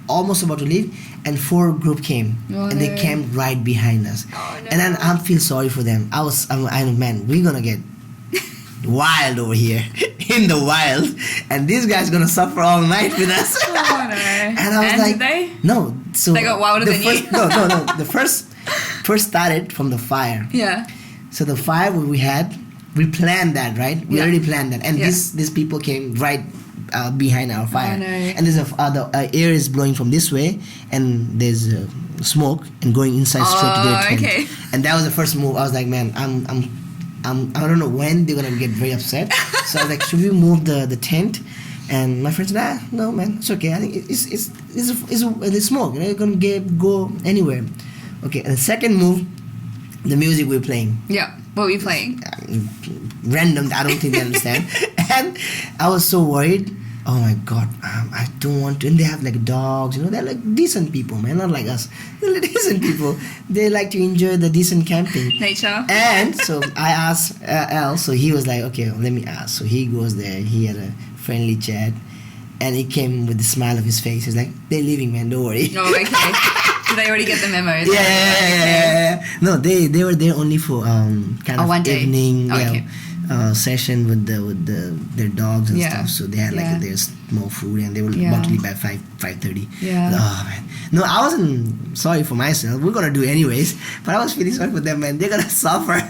B: almost about to leave, and 4 group came,
A: Oh,
B: and they
A: no.
B: camped right behind us.
A: Oh, no.
B: And then I feel sorry for them. I'm man, we're gonna get wild over here in the wild, and these guys gonna suffer all night with us.
A: Oh, no.
B: And I was
A: And
B: like,
A: did they?
B: no. So
A: They got wilder
B: the
A: than you?
B: first, No. The first first started from the fire.
A: Yeah.
B: So the fire we had, we planned that, right? We
A: Yeah.
B: already planned that, and
A: Yeah.
B: these people came right behind our fire,
A: no.
B: and there's the air is blowing from this way, and there's smoke and going inside straight to their tent.
A: Okay.
B: And that was the first move. I was like, man, I don't know when they're gonna get very upset. So I was like, should we move the tent? And my friend said, no, man, it's okay. I think it's smoke. You're gonna go anywhere. Okay. And the second move, the music we're playing.
A: Yeah. What were you playing?
B: Random. I don't think they understand. And I was so worried. Oh my God, I don't want to. And they have like dogs, they're like decent people, man, not like us. They're like decent people. They like to enjoy the decent camping.
A: Nature.
B: And so I asked Al, so he was like, okay, let me ask. So he goes there, he had a friendly chat, and he came with a smile of his face. He's like, they're leaving, man, don't worry.
A: Oh, okay. Did they already get the memo?
B: Yeah. No, they were there only for kind of
A: one day.
B: evening.
A: Oh, okay.
B: Session with their dogs and
A: Yeah.
B: stuff. So they had like their small food, and they were
A: Yeah.
B: about to leave by 5:30.
A: Yeah.
B: Oh man, no, I wasn't sorry for myself. We're gonna do it anyways, but I was feeling sorry for them, man. They're gonna suffer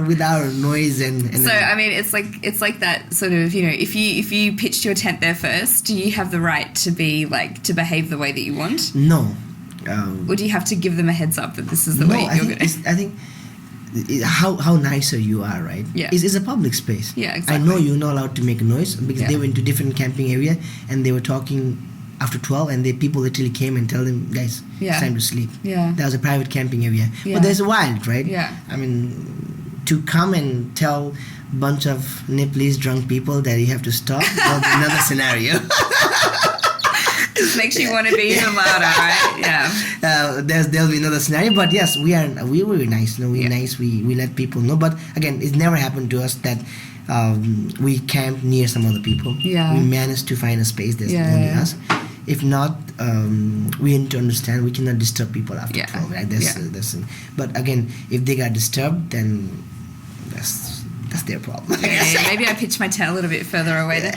B: with our noise and.
A: So I mean, it's like that sort of, if you pitched your tent there first, do you have the right to to behave the way that you want,
B: no.
A: or do you have to give them a heads up that this is the way
B: I
A: you're
B: think
A: going?
B: I think how nicer you are, right?
A: Yeah.
B: It's a public space.
A: Yeah,
B: I
A: exactly.
B: know you're not allowed to make a noise because
A: Yeah.
B: they went to different camping area and they were talking after 12, and people literally came and tell them, guys,
A: Yeah.
B: it's time to sleep.
A: Yeah.
B: That was a private camping area.
A: Yeah.
B: But there's a wild, right?
A: Yeah.
B: I mean, to come and tell a bunch of Nepalese drunk people that you have to stop, well, another scenario.
A: Just makes you want to be even louder, right? Yeah.
B: There'll be another scenario, but yes, we were nice. We're nice. We let people know, but again, it never happened to us that we camped near some other people.
A: Yeah.
B: We managed to find a space that's only us. If not, we need to understand we cannot disturb people after 12. Right? That's but again, if they got disturbed, then that's their problem.
A: Okay, maybe I pitched my tent a little bit further away then.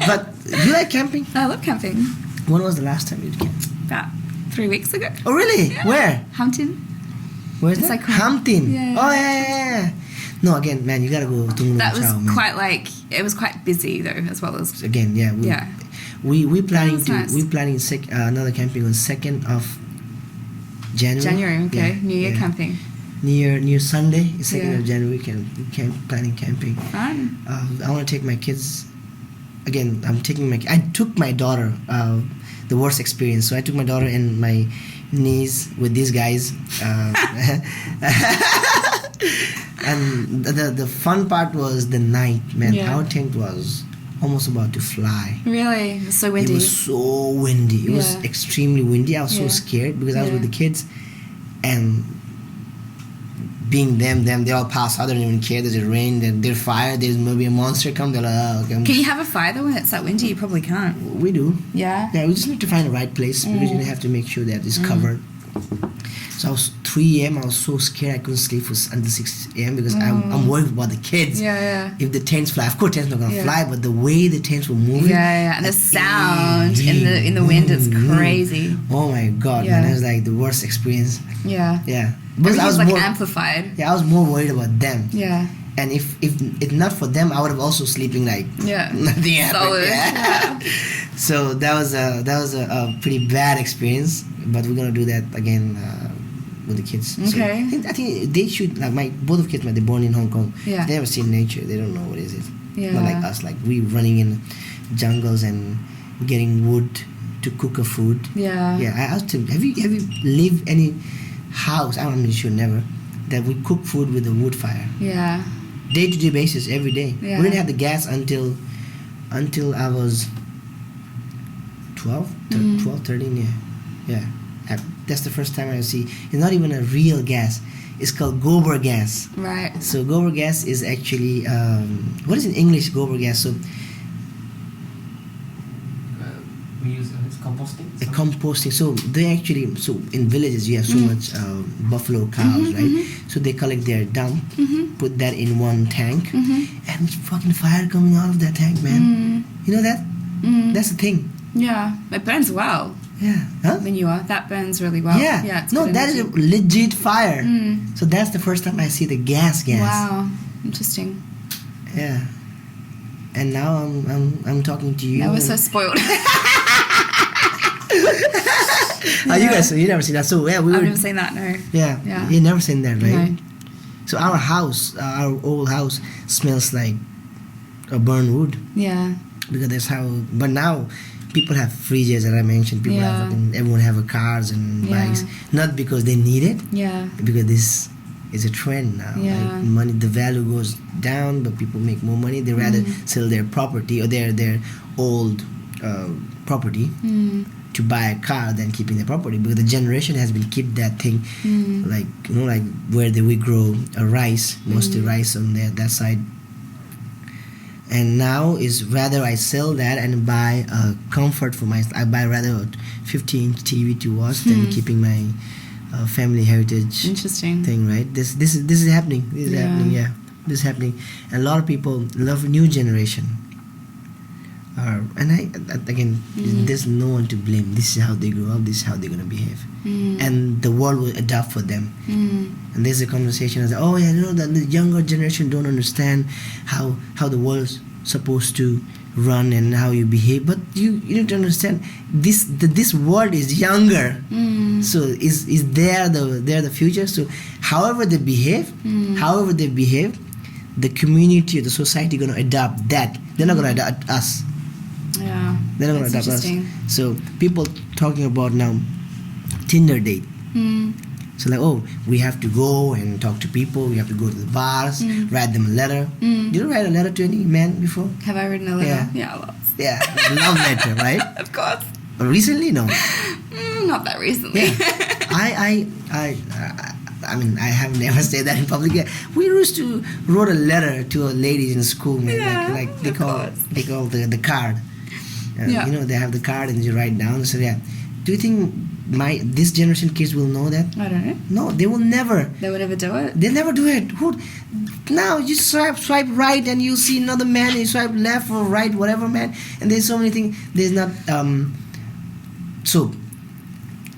B: But you like camping?
A: I love camping.
B: When was the last time you camped?
A: About 3 weeks ago.
B: Oh really?
A: Yeah.
B: Where?
A: Hampton.
B: Where's
A: It's
B: that?
A: like
B: Hampton.
A: Yeah.
B: Oh yeah. No, again, man, you gotta go to
A: That was
B: Chow, man.
A: it was quite busy though, as well as.
B: Again, yeah. We planning
A: was
B: to
A: nice.
B: we planning another camping on 2nd of January.
A: January, okay.
B: Yeah,
A: New Year
B: yeah.
A: camping.
B: Near Sunday, 2nd
A: Yeah.
B: of January. We planning camping.
A: Fun.
B: I want to take my kids. Again, I took my daughter. The worst experience. So I took my daughter and my niece with these guys. And the fun part was the night, man.
A: Yeah.
B: Our tent was almost about to fly.
A: Really? It was so windy.
B: It was so windy. It was
A: Yeah.
B: extremely windy. I was so
A: Yeah.
B: scared because I was
A: Yeah.
B: with the kids, and being them, they all pass out. They don't even care. There's a rain, there's fire, there's maybe a monster come. They're like, oh, okay.
A: Can you have a fire though when it's that windy? You probably can't.
B: We do.
A: Yeah.
B: Yeah, we just need to find the right place because you have to make sure that it's covered. So I was 3 a.m. I was so scared I couldn't sleep until 6 a.m. because I'm worried about the kids.
A: Yeah.
B: If the tents fly, of course tents not gonna
A: Yeah.
B: fly, but the way the tents were moving.
A: Yeah. And the sound in the wind is crazy.
B: Oh my god,
A: Yeah.
B: man, it was like the worst experience.
A: Yeah.
B: Yeah, but I
A: Everything's
B: was
A: like
B: more
A: amplified.
B: I was more worried about them.
A: Yeah.
B: And if not for them, I would have also sleeping like
A: Yeah.
B: nothing happened.
A: Solid.
B: Yeah.
A: Yeah.
B: So that was a pretty bad experience, but we're gonna do that again with the kids. So
A: Okay.
B: I think they should like both of kids. They're born in Hong Kong.
A: Yeah.
B: They never seen nature. They don't know what is it.
A: Yeah.
B: Not like us. Like we running in jungles and getting wood to cook a food.
A: Yeah.
B: Yeah. I asked him, have you lived any house? I'm sure never. That we cook food with a wood fire.
A: Yeah.
B: Day-to-day basis, every day.
A: Yeah.
B: We didn't have the gas until I was 12, 13, yeah. That's the first time I see. It's not even a real gas. It's called gobar gas.
A: Right.
B: So gobar gas is actually, what is in English gobar gas? So
C: We use it's composting.
B: a composting. So they actually, so in villages you have so much buffalo cows, right? So they collect their dump, put that in one tank, and it's fucking fire coming out of that tank, man. You know that? That's the thing.
A: Yeah. It burns well.
B: Yeah. Huh?
A: Manure. That burns really well.
B: Yeah.
A: Yeah. It's
B: No,
A: good
B: that is a
A: energy.
B: legit fire.
A: Mm.
B: So that's the first time I see the gas.
A: Wow. Interesting.
B: Yeah. And now I'm talking to you.
A: Now we're
B: and-
A: so spoiled.
B: Oh, you never seen that. So yeah,
A: I've never seen that. No.
B: Yeah.
A: Yeah.
B: You never seen that, right?
A: No.
B: So our house, our old house, smells like a burned wood
A: Yeah.
B: because that's how. But now, people have fridges, as I mentioned. People
A: Yeah.
B: have everyone have a cars and
A: Yeah.
B: bikes, not because they need it,
A: Yeah.
B: because this is a trend now.
A: Yeah.
B: Like money, the value goes down, but people make more money. They rather sell their property or their old property
A: Mm.
B: to buy a car than keeping the property, because the generation has been keep that thing like like where we grow rice, mostly rice on that side. And now is rather I sell that and buy a comfort for my. I buy rather a 50-inch TV to watch than keeping my family heritage
A: Interesting.
B: thing. Right? This is happening. This is
A: Yeah.
B: happening. Yeah, this is happening. And a lot of people love new generation. And again, there's no one to blame. This is how they grow up. This is how they're gonna behave, and the world will adapt for them. And there's a conversation of, oh yeah, the younger generation don't understand how the world's supposed to run and how you behave. But you need to understand this world is younger, so is they're the future. So however they behave, the community or the society gonna adapt that. They're not gonna adapt us.
A: Yeah.
B: They're not gonna
A: That's
B: adapt us.
A: interesting.
B: So people talking about now Tinder date. So like, oh, we have to go and talk to people. We have to go to the bars, write them a letter. Did you write a letter to any man before?
A: Have I written a letter?
B: Yeah.
A: Yeah, lots.
B: Yeah, love letter, right?
A: Of course.
B: Recently, no.
A: Not that recently.
B: Yeah. I mean, I have never said that in public. Yeah. We used to wrote a letter to ladies in school, man.
A: Yeah,
B: like they
A: of
B: call
A: course.
B: the card.
A: Yeah.
B: You know, they have the card and you write down. So yeah, do you think this generation kids will know that?
A: I don't know.
B: No, they will never.
A: They would never do it.
B: They never do it. Now you swipe right and you see another man. You swipe left or right, whatever, man. And there's so many things. There's not. So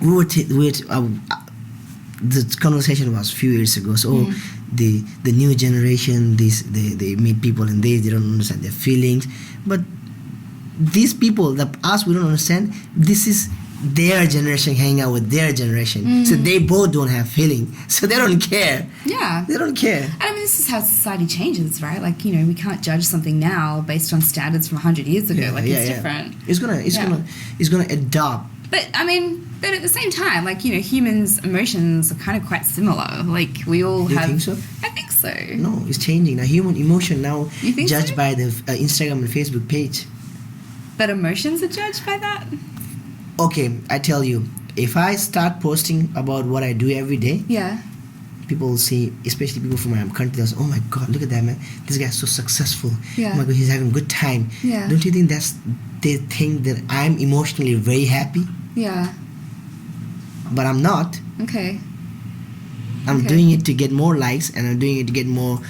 B: we were the conversation was a few years ago. So the new generation, they meet people and they don't understand their feelings. But these people, us, we don't understand. This is their generation hanging out with their generation. So they both don't have feeling. So they don't care.
A: Yeah.
B: They don't care.
A: And I mean, this is how society changes, right? Like, we can't judge something now based on standards from 100 years ago. It's different.
B: It's gonna adopt.
A: But I mean, at the same time, like, humans' emotions are kind of quite similar. Like, we all
B: You
A: have.
B: think so?
A: I think so.
B: No, it's changing. Now human emotion now
A: You think
B: judged
A: so?
B: by the Instagram and Facebook page.
A: But emotions are judged by that?
B: Okay, I tell you, if I start posting about what I do every day,
A: Yeah.
B: people will see, especially people from my country, they'll say, oh my God, look at that man, this guy's so successful.
A: Yeah.
B: Oh my God, he's having a good time.
A: Yeah.
B: Don't you think they think that I'm emotionally very happy?
A: Yeah.
B: But I'm not.
A: Okay.
B: I'm
A: Okay.
B: doing it to get more likes, and I'm doing it to get more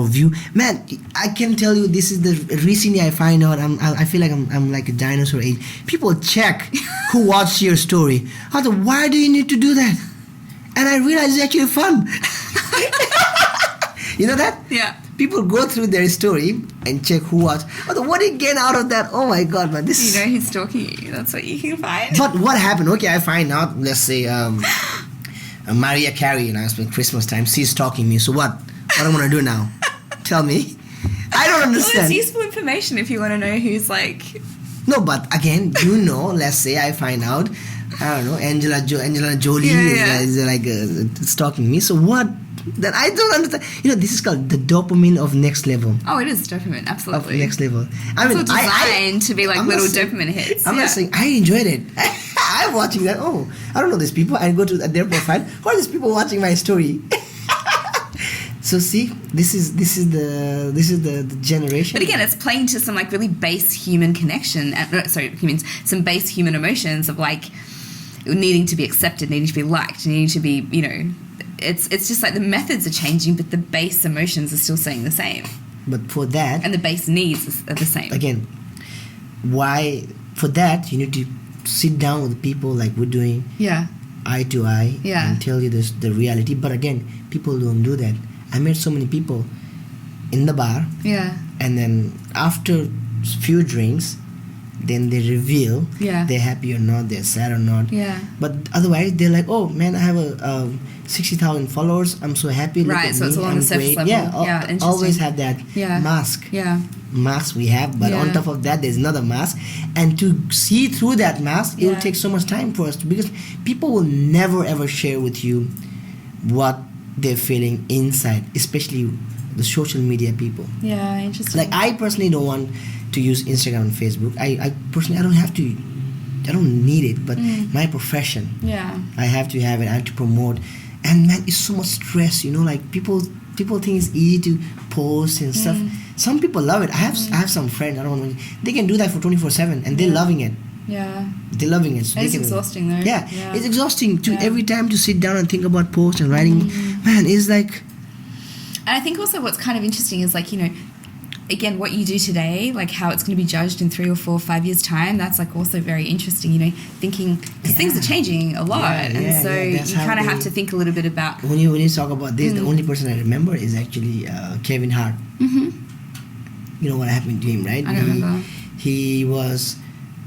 B: view. Man, I can tell you, this is recently I find out I feel like I'm like a dinosaur age. People check who watched your story. I thought, why do you need to do that? And I realized it's actually fun. You know that?
A: Yeah.
B: People go through their story and check who watched. What do you get out of that? Oh my God, man! This.
A: You know who's stalking you. That's what you can find.
B: But what happened? Okay, I find out. Let's say Mariah Carey, I spent Christmas time. She's stalking me. So what? What am I gonna do now? Tell me. I don't
A: Well,
B: understand.
A: it's useful information if you want to know who's like.
B: No, but again, let's say I find out. I don't know. Angelina Jolie is like stalking me. So what? That I don't understand. This is called the dopamine of next level.
A: Oh, it is dopamine,
B: Of
A: absolutely.
B: next level. I
A: It's
B: mean,
A: all designed to be like
B: I'm not
A: little
B: saying-
A: dopamine hits.
B: I'm
A: yeah.
B: not saying I enjoyed it. I'm watching that. Oh, I don't know these people. I go to their profile. Who are these people watching my story? So see, this is the generation.
A: But again, it's playing to some like really base human connection. Some base human emotions of like needing to be accepted, needing to be liked, needing to be, it's just like the methods are changing, but the base emotions are still staying the same,
B: But for that,
A: and the base needs are the same.
B: again, why? For that, you need to sit down with people like we're doing
A: Yeah.
B: eye to eye
A: Yeah.
B: and tell you the reality. But again, people don't do that. I met so many people in the bar,
A: Yeah.
B: and then after few drinks, then they reveal
A: Yeah.
B: they're happy or not, they're sad or not.
A: Yeah.
B: But otherwise, they're like, oh man, I have a 60,000 followers. I'm so happy. Look
A: Right,
B: at
A: so it's
B: me,
A: all on
B: I'm
A: the surface
B: great.
A: level.
B: Yeah,
A: Yeah, interesting.
B: always have that
A: Yeah.
B: mask.
A: Yeah.
B: Mask we have, but on
A: Yeah.
B: top of that, there's another mask. And to see through that mask, it will
A: Yeah.
B: take so much time for us because people will never ever share with you what they're feeling inside, especially the social media people.
A: Yeah. Interesting.
B: Like I personally don't want to use Instagram and Facebook. I personally I don't have to. I don't need it, but my profession,
A: Yeah.
B: I have to have it. I have to promote, and man, it's so much stress. You know, like people think it's easy to post and stuff. Some people love it. I have some friends. I don't want to. They can do that for 24/7, and they're loving it.
A: Yeah.
B: They're loving it. So
A: It's
B: they can,
A: exhausting though.
B: Yeah,
A: Yeah.
B: it's exhausting to
A: Yeah.
B: every time to sit down and think about posts and writing. Man, it's like.
A: And I think also what's kind of interesting is like, you know, again, what you do today, like how it's going to be judged in 3 or 4 or 5 years' time, that's like also very interesting, you know, thinking, because things are changing a lot. And so you
B: that's how
A: kind of have
B: they-
A: to think a little bit about.
B: When you talk about this, the only person I remember is actually Kevin Hart.
A: Mm-hmm.
B: You know what happened to him, right?
A: I don't remember.
B: He was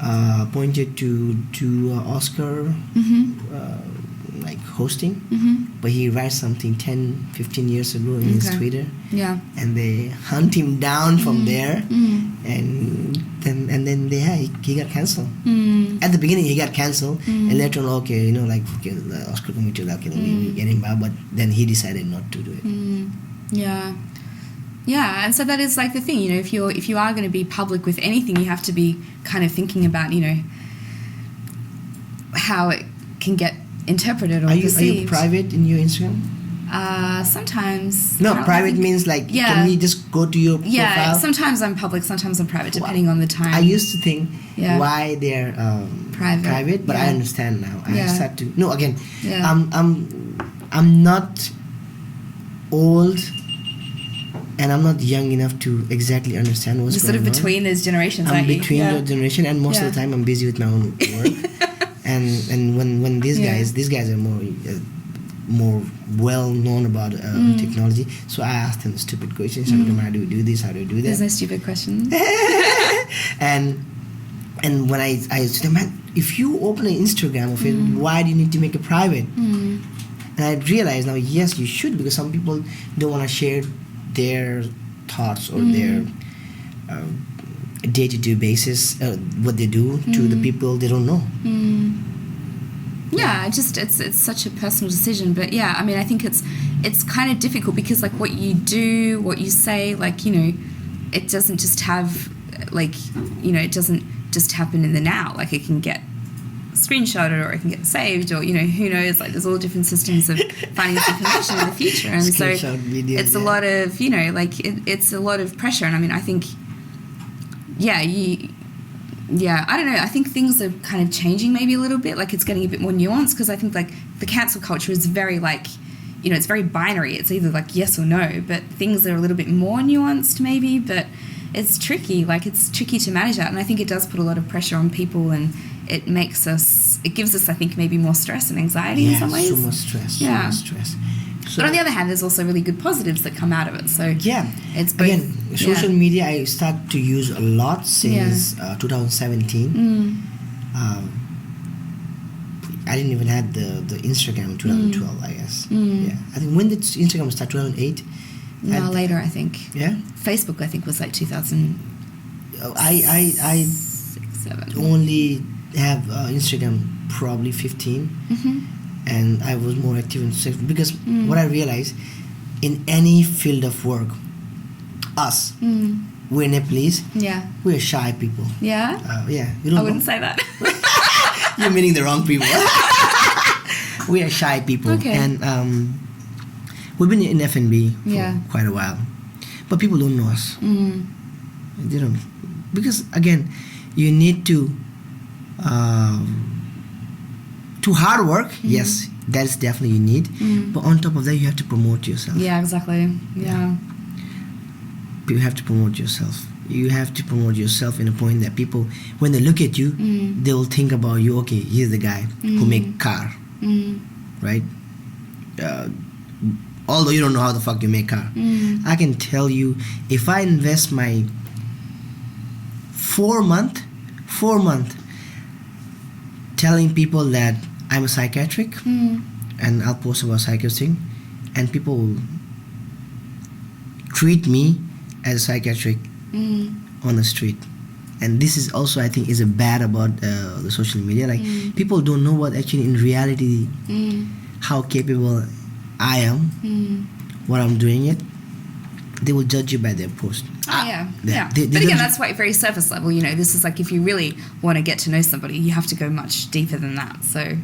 B: appointed to Oscar like hosting, but he writes something 10, 15 years ago in his
A: Okay.
B: Twitter,
A: Yeah.
B: and they hunt him down from there, and then he got cancelled. At the beginning he got cancelled, and later on, okay, you know, like okay, the Oscar committee, like, you know, we get him back, but then he decided not to do it.
A: Yeah. Yeah, and so that is like the thing, you know, if you are going to be public with anything, you have to be kind of thinking about, you know, how it can get interpreted or
B: Are you
A: perceived.
B: private in your Instagram?
A: Sometimes.
B: No,
A: I don't
B: private
A: think-
B: means like
A: Yeah.
B: can we just go to your
A: Yeah,
B: profile?
A: sometimes I'm public, sometimes I'm private, depending on the time.
B: I used to think
A: Yeah.
B: why they're
A: Private,
B: but I
A: yeah.
B: understand now. I
A: Yeah.
B: start to no again.
A: Yeah.
B: I'm not old, and I'm not young enough to exactly understand what's
A: You're sort
B: going
A: of between those generations,
B: on. I'm
A: aren't you?
B: between
A: Yeah.
B: the generation, and most
A: Yeah.
B: of the time I'm busy with my own work. and when these
A: Yeah.
B: guys are more well known about technology, so I asked them stupid questions. How do we do this? How do we do that?
A: There's no stupid questions.
B: and when I said, man, if you open an Instagram or Facebook, why do you need to make it private? And I realized now, yes, you should, because some people don't want to share their thoughts or their day-to-day basis, what they do to the people they don't know.
A: Yeah, it's such a personal decision, but yeah, I mean, I think it's kind of difficult because like what you do, what you say, like, you know, it doesn't just have like, you know, it doesn't just happen in the now. Like it can get screenshotted or it can get saved, or, you know, who knows, like there's all different systems of finding this information in the future, and so
B: Screenshot videos,
A: it's a lot of, you know, like it's a lot of pressure. And I mean, I think I don't know, I think things are kind of changing maybe a little bit, like it's getting a bit more nuanced, because I think like the cancel culture is very like, you know, it's very binary, it's either like yes or no, but things are a little bit more nuanced maybe, but it's tricky, like it's tricky to manage that, and I think it does put a lot of pressure on people, and it gives us, I think, maybe more stress and anxiety in some ways.
B: so much stress.
A: Yeah.
B: So much stress. So,
A: But on the other hand, there's also really good positives that come out of it. So
B: yeah,
A: it's both,
B: again, social media I start to use a lot since 2017. I didn't even have the Instagram in 2012, I guess. Yeah, I think when did Instagram start? 2008.
A: No, later, I think.
B: Yeah.
A: Facebook, I think, was like 2000.
B: I
A: 7.
B: only have Instagram probably 15, and I was more active in Facebook because what I realized, in any field of work, us, we're Nepalese,
A: Yeah.
B: we're shy people.
A: Yeah?
B: Yeah, you don't
A: I wouldn't
B: know.
A: say that.
B: You're meeting the wrong people. We are shy people,
A: Okay.
B: and we've been in F&B for
A: Yeah.
B: quite a while, but people don't know us. They don't, because again, you need to hard work. Yes, that is definitely you need. But on top of that, you have to promote yourself.
A: Yeah, exactly. Yeah.
B: You have to promote yourself. You have to promote yourself in a point that people, when they look at you, they will think about you. Okay, he's the guy who make car, right? Although you don't know how the fuck you make car, I can tell you, if I invest my 4 month telling people that I'm a psychiatric, and I'll post about psychiatric, and people will treat me as a psychiatric on the street. And this is also, I think, is a bad about the social media. Like, people don't know what actually in reality, how capable I am, what I'm doing it. They will judge you by their post.
A: Yeah.
B: They
A: But again,
B: judge-
A: that's why very surface level. This is like, if you really want to get to know somebody, you have to go much deeper than that. So.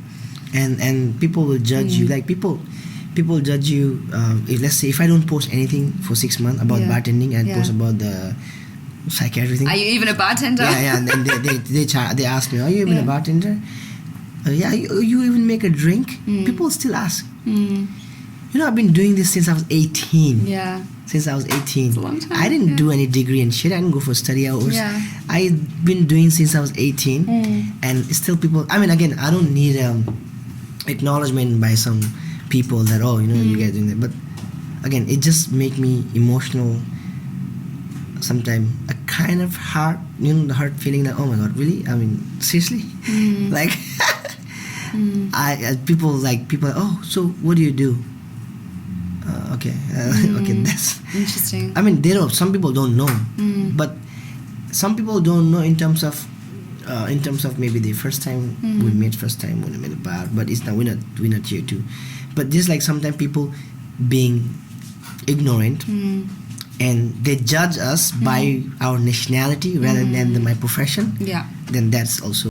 B: And people will judge you. Like, people judge you. If, let's say, if I don't post anything for 6 months about bartending and post about the psychiatry thing.
A: Are you even a bartender?
B: Yeah. And then they ask me, are you even a bartender? Yeah. You even make a drink? People still ask. I've been doing this since I was 18.
A: Yeah.
B: Since I was 18.
A: It's a long time,
B: I didn't do any degree and shit. I didn't go for study hours.
A: Yeah.
B: I've been doing since I was 18. And still people, I mean, again, I don't need acknowledgement by some people that, you guys doing that. But again, it just make me emotional sometimes. A kind of heart, the heart feeling that, oh my God, really? I mean, seriously? Like, people, oh, so what do you do? Okay, that's
A: Interesting.
B: I mean, some people don't know, but some people don't know in terms of maybe the first time we met when we met at the bar. But it's not, we're not here to. But just like sometimes people being ignorant, and they judge us by our nationality rather than my profession.
A: Yeah.
B: Then that's also